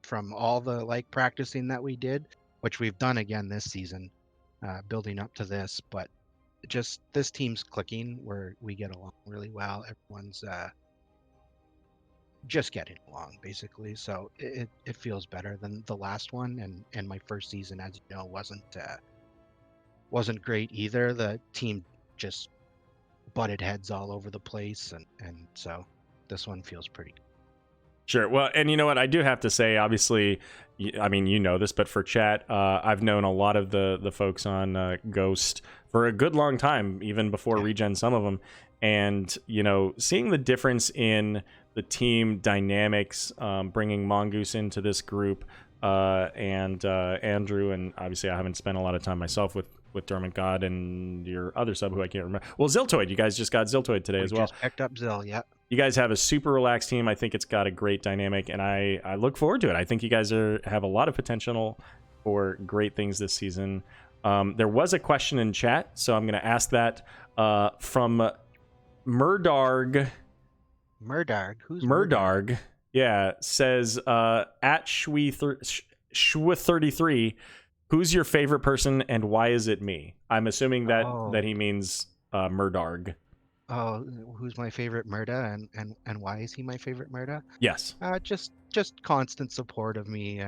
from all the practicing that we did, which we've done again this season, building up to this. But just this team's clicking, where we get along really well. Everyone's just getting along basically, so it feels better than the last one. And my first season, as you know, wasn't great either. The team just butted heads all over the place, and so this one feels pretty good. Sure. Well, and you know what, I do have to say, obviously, I mean, you know this, but for chat, I've known a lot of the folks on Ghost for a good long time, even before ReGen, some of them, and seeing the difference in the team dynamics, bringing Mongoose into this group, and Andrew, and obviously I haven't spent a lot of time myself with Dormant God and your other sub who I can't remember. Well, Ziltoid. You guys just got Ziltoid today as well. Just picked up Zil, yeah. You guys have a super relaxed team. I think it's got a great dynamic, and I look forward to it. I think you guys have a lot of potential, for great things this season. There was a question in chat, so I'm going to ask that from Murdarg. Murdarg? Who's Murdarg? Yeah, says at Shwa33, who's your favorite person and why is it me? I'm assuming that he means Murdarg. Oh, who's my favorite Murda and why is he my favorite Murda? Yes. Just constant support of me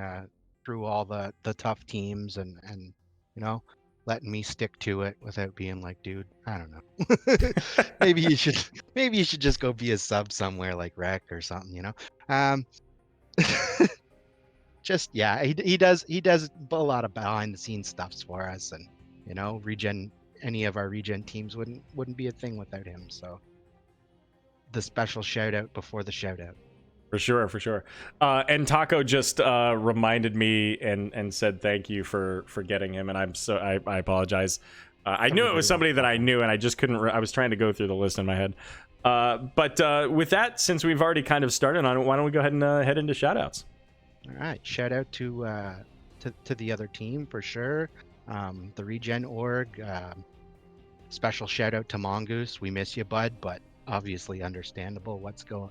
through all the tough teams and letting me stick to it without being like, dude, I don't know. maybe you should just go be a sub somewhere like Rec or something, Just he does a lot of behind the scenes stuffs for us, and ReGen, any of our ReGen teams wouldn't be a thing without him. So the special shout out before the shout out. For sure. And Taco just reminded me and said thank you for getting him, and I apologize. I knew it was somebody that I knew, and I just couldn't. I was trying to go through the list in my head. But with that, since we've already kind of started on it, why don't we go ahead and head into shoutouts? All right, shout out to the other team for sure. The ReGen org. Special shout out to Mongoose. We miss you, bud, but obviously understandable. What's going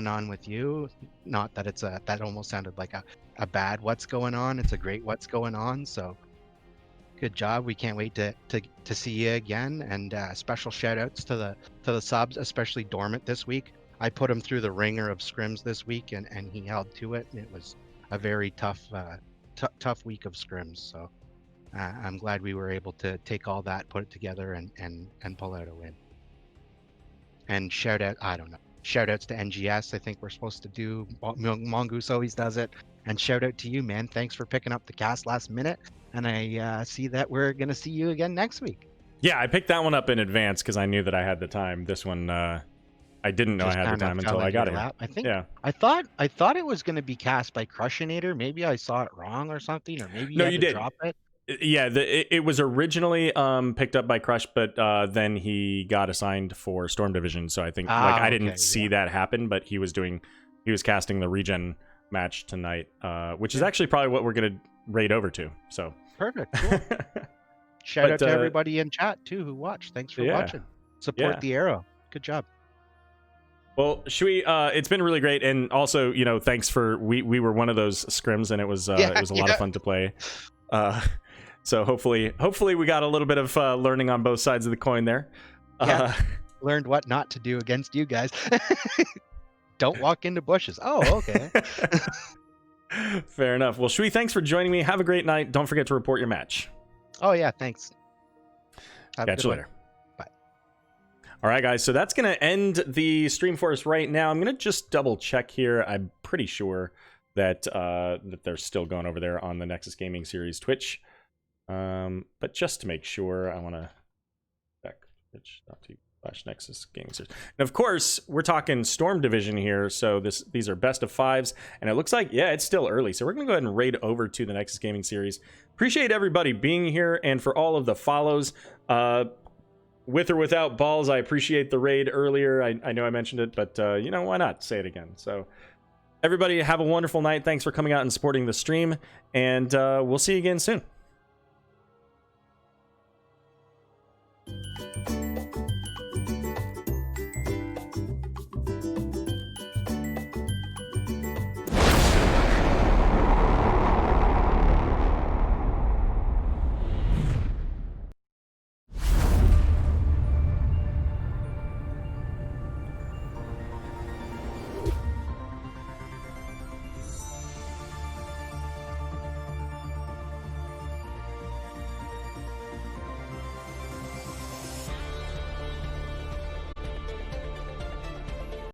on with you? Not that it's that almost sounded like a bad what's going on. It's a great what's going on. So good job. We can't wait to see you again. And special shout outs to the subs, especially Dormant this week. I put him through the ringer of scrims this week, and he held to it. And it was a very tough week of scrims. So I'm glad we were able to take all that, put it together, and pull out a win. And shout out outs to NGS. I think we're supposed to do. Mongoose always does it. And shout out to you, man. Thanks for picking up the cast last minute. And I see that we're gonna see you again next week. Yeah, I picked that one up in advance because I knew that I had the time. This one, I didn't know I had the time until I got it. I think. Yeah. I thought it was gonna be cast by Crushinator. Maybe I saw it wrong or something, or maybe you did drop it. Yeah, it was originally picked up by Crush, but then he got assigned for Storm Division. So I think I didn't see that happen, but he was casting the ReGen match tonight, which is actually probably what we're gonna raid over to. So perfect. Cool. Shout out to everybody in chat too who watched. Thanks for watching. Support the Arrow. Good job. Well, Shui, it's been really great, and also, thanks for we were one of those scrims, and it was a lot of fun to play. So hopefully we got a little bit of learning on both sides of the coin there. Learned what not to do against you guys. Don't walk into bushes. Oh, okay. Fair enough. Well, Shui, thanks for joining me. Have a great night. Don't forget to report your match. Oh yeah, thanks. Catch you later. Bye. All right, guys. So that's going to end the stream for us right now. I'm going to just double check here. I'm pretty sure that they're still going over there on the Nexus Gaming Series Twitch. But just to make sure, I want to check twitch.tv/Nexus Gaming Series. And of course, we're talking Storm Division here. So these are best of fives, and it looks like it's still early. So we're gonna go ahead and raid over to the Nexus Gaming Series. Appreciate everybody being here and for all of the follows. With or without balls, I appreciate the raid earlier. I know I mentioned it, but why not say it again? So everybody have a wonderful night. Thanks for coming out and supporting the stream, and we'll see you again soon.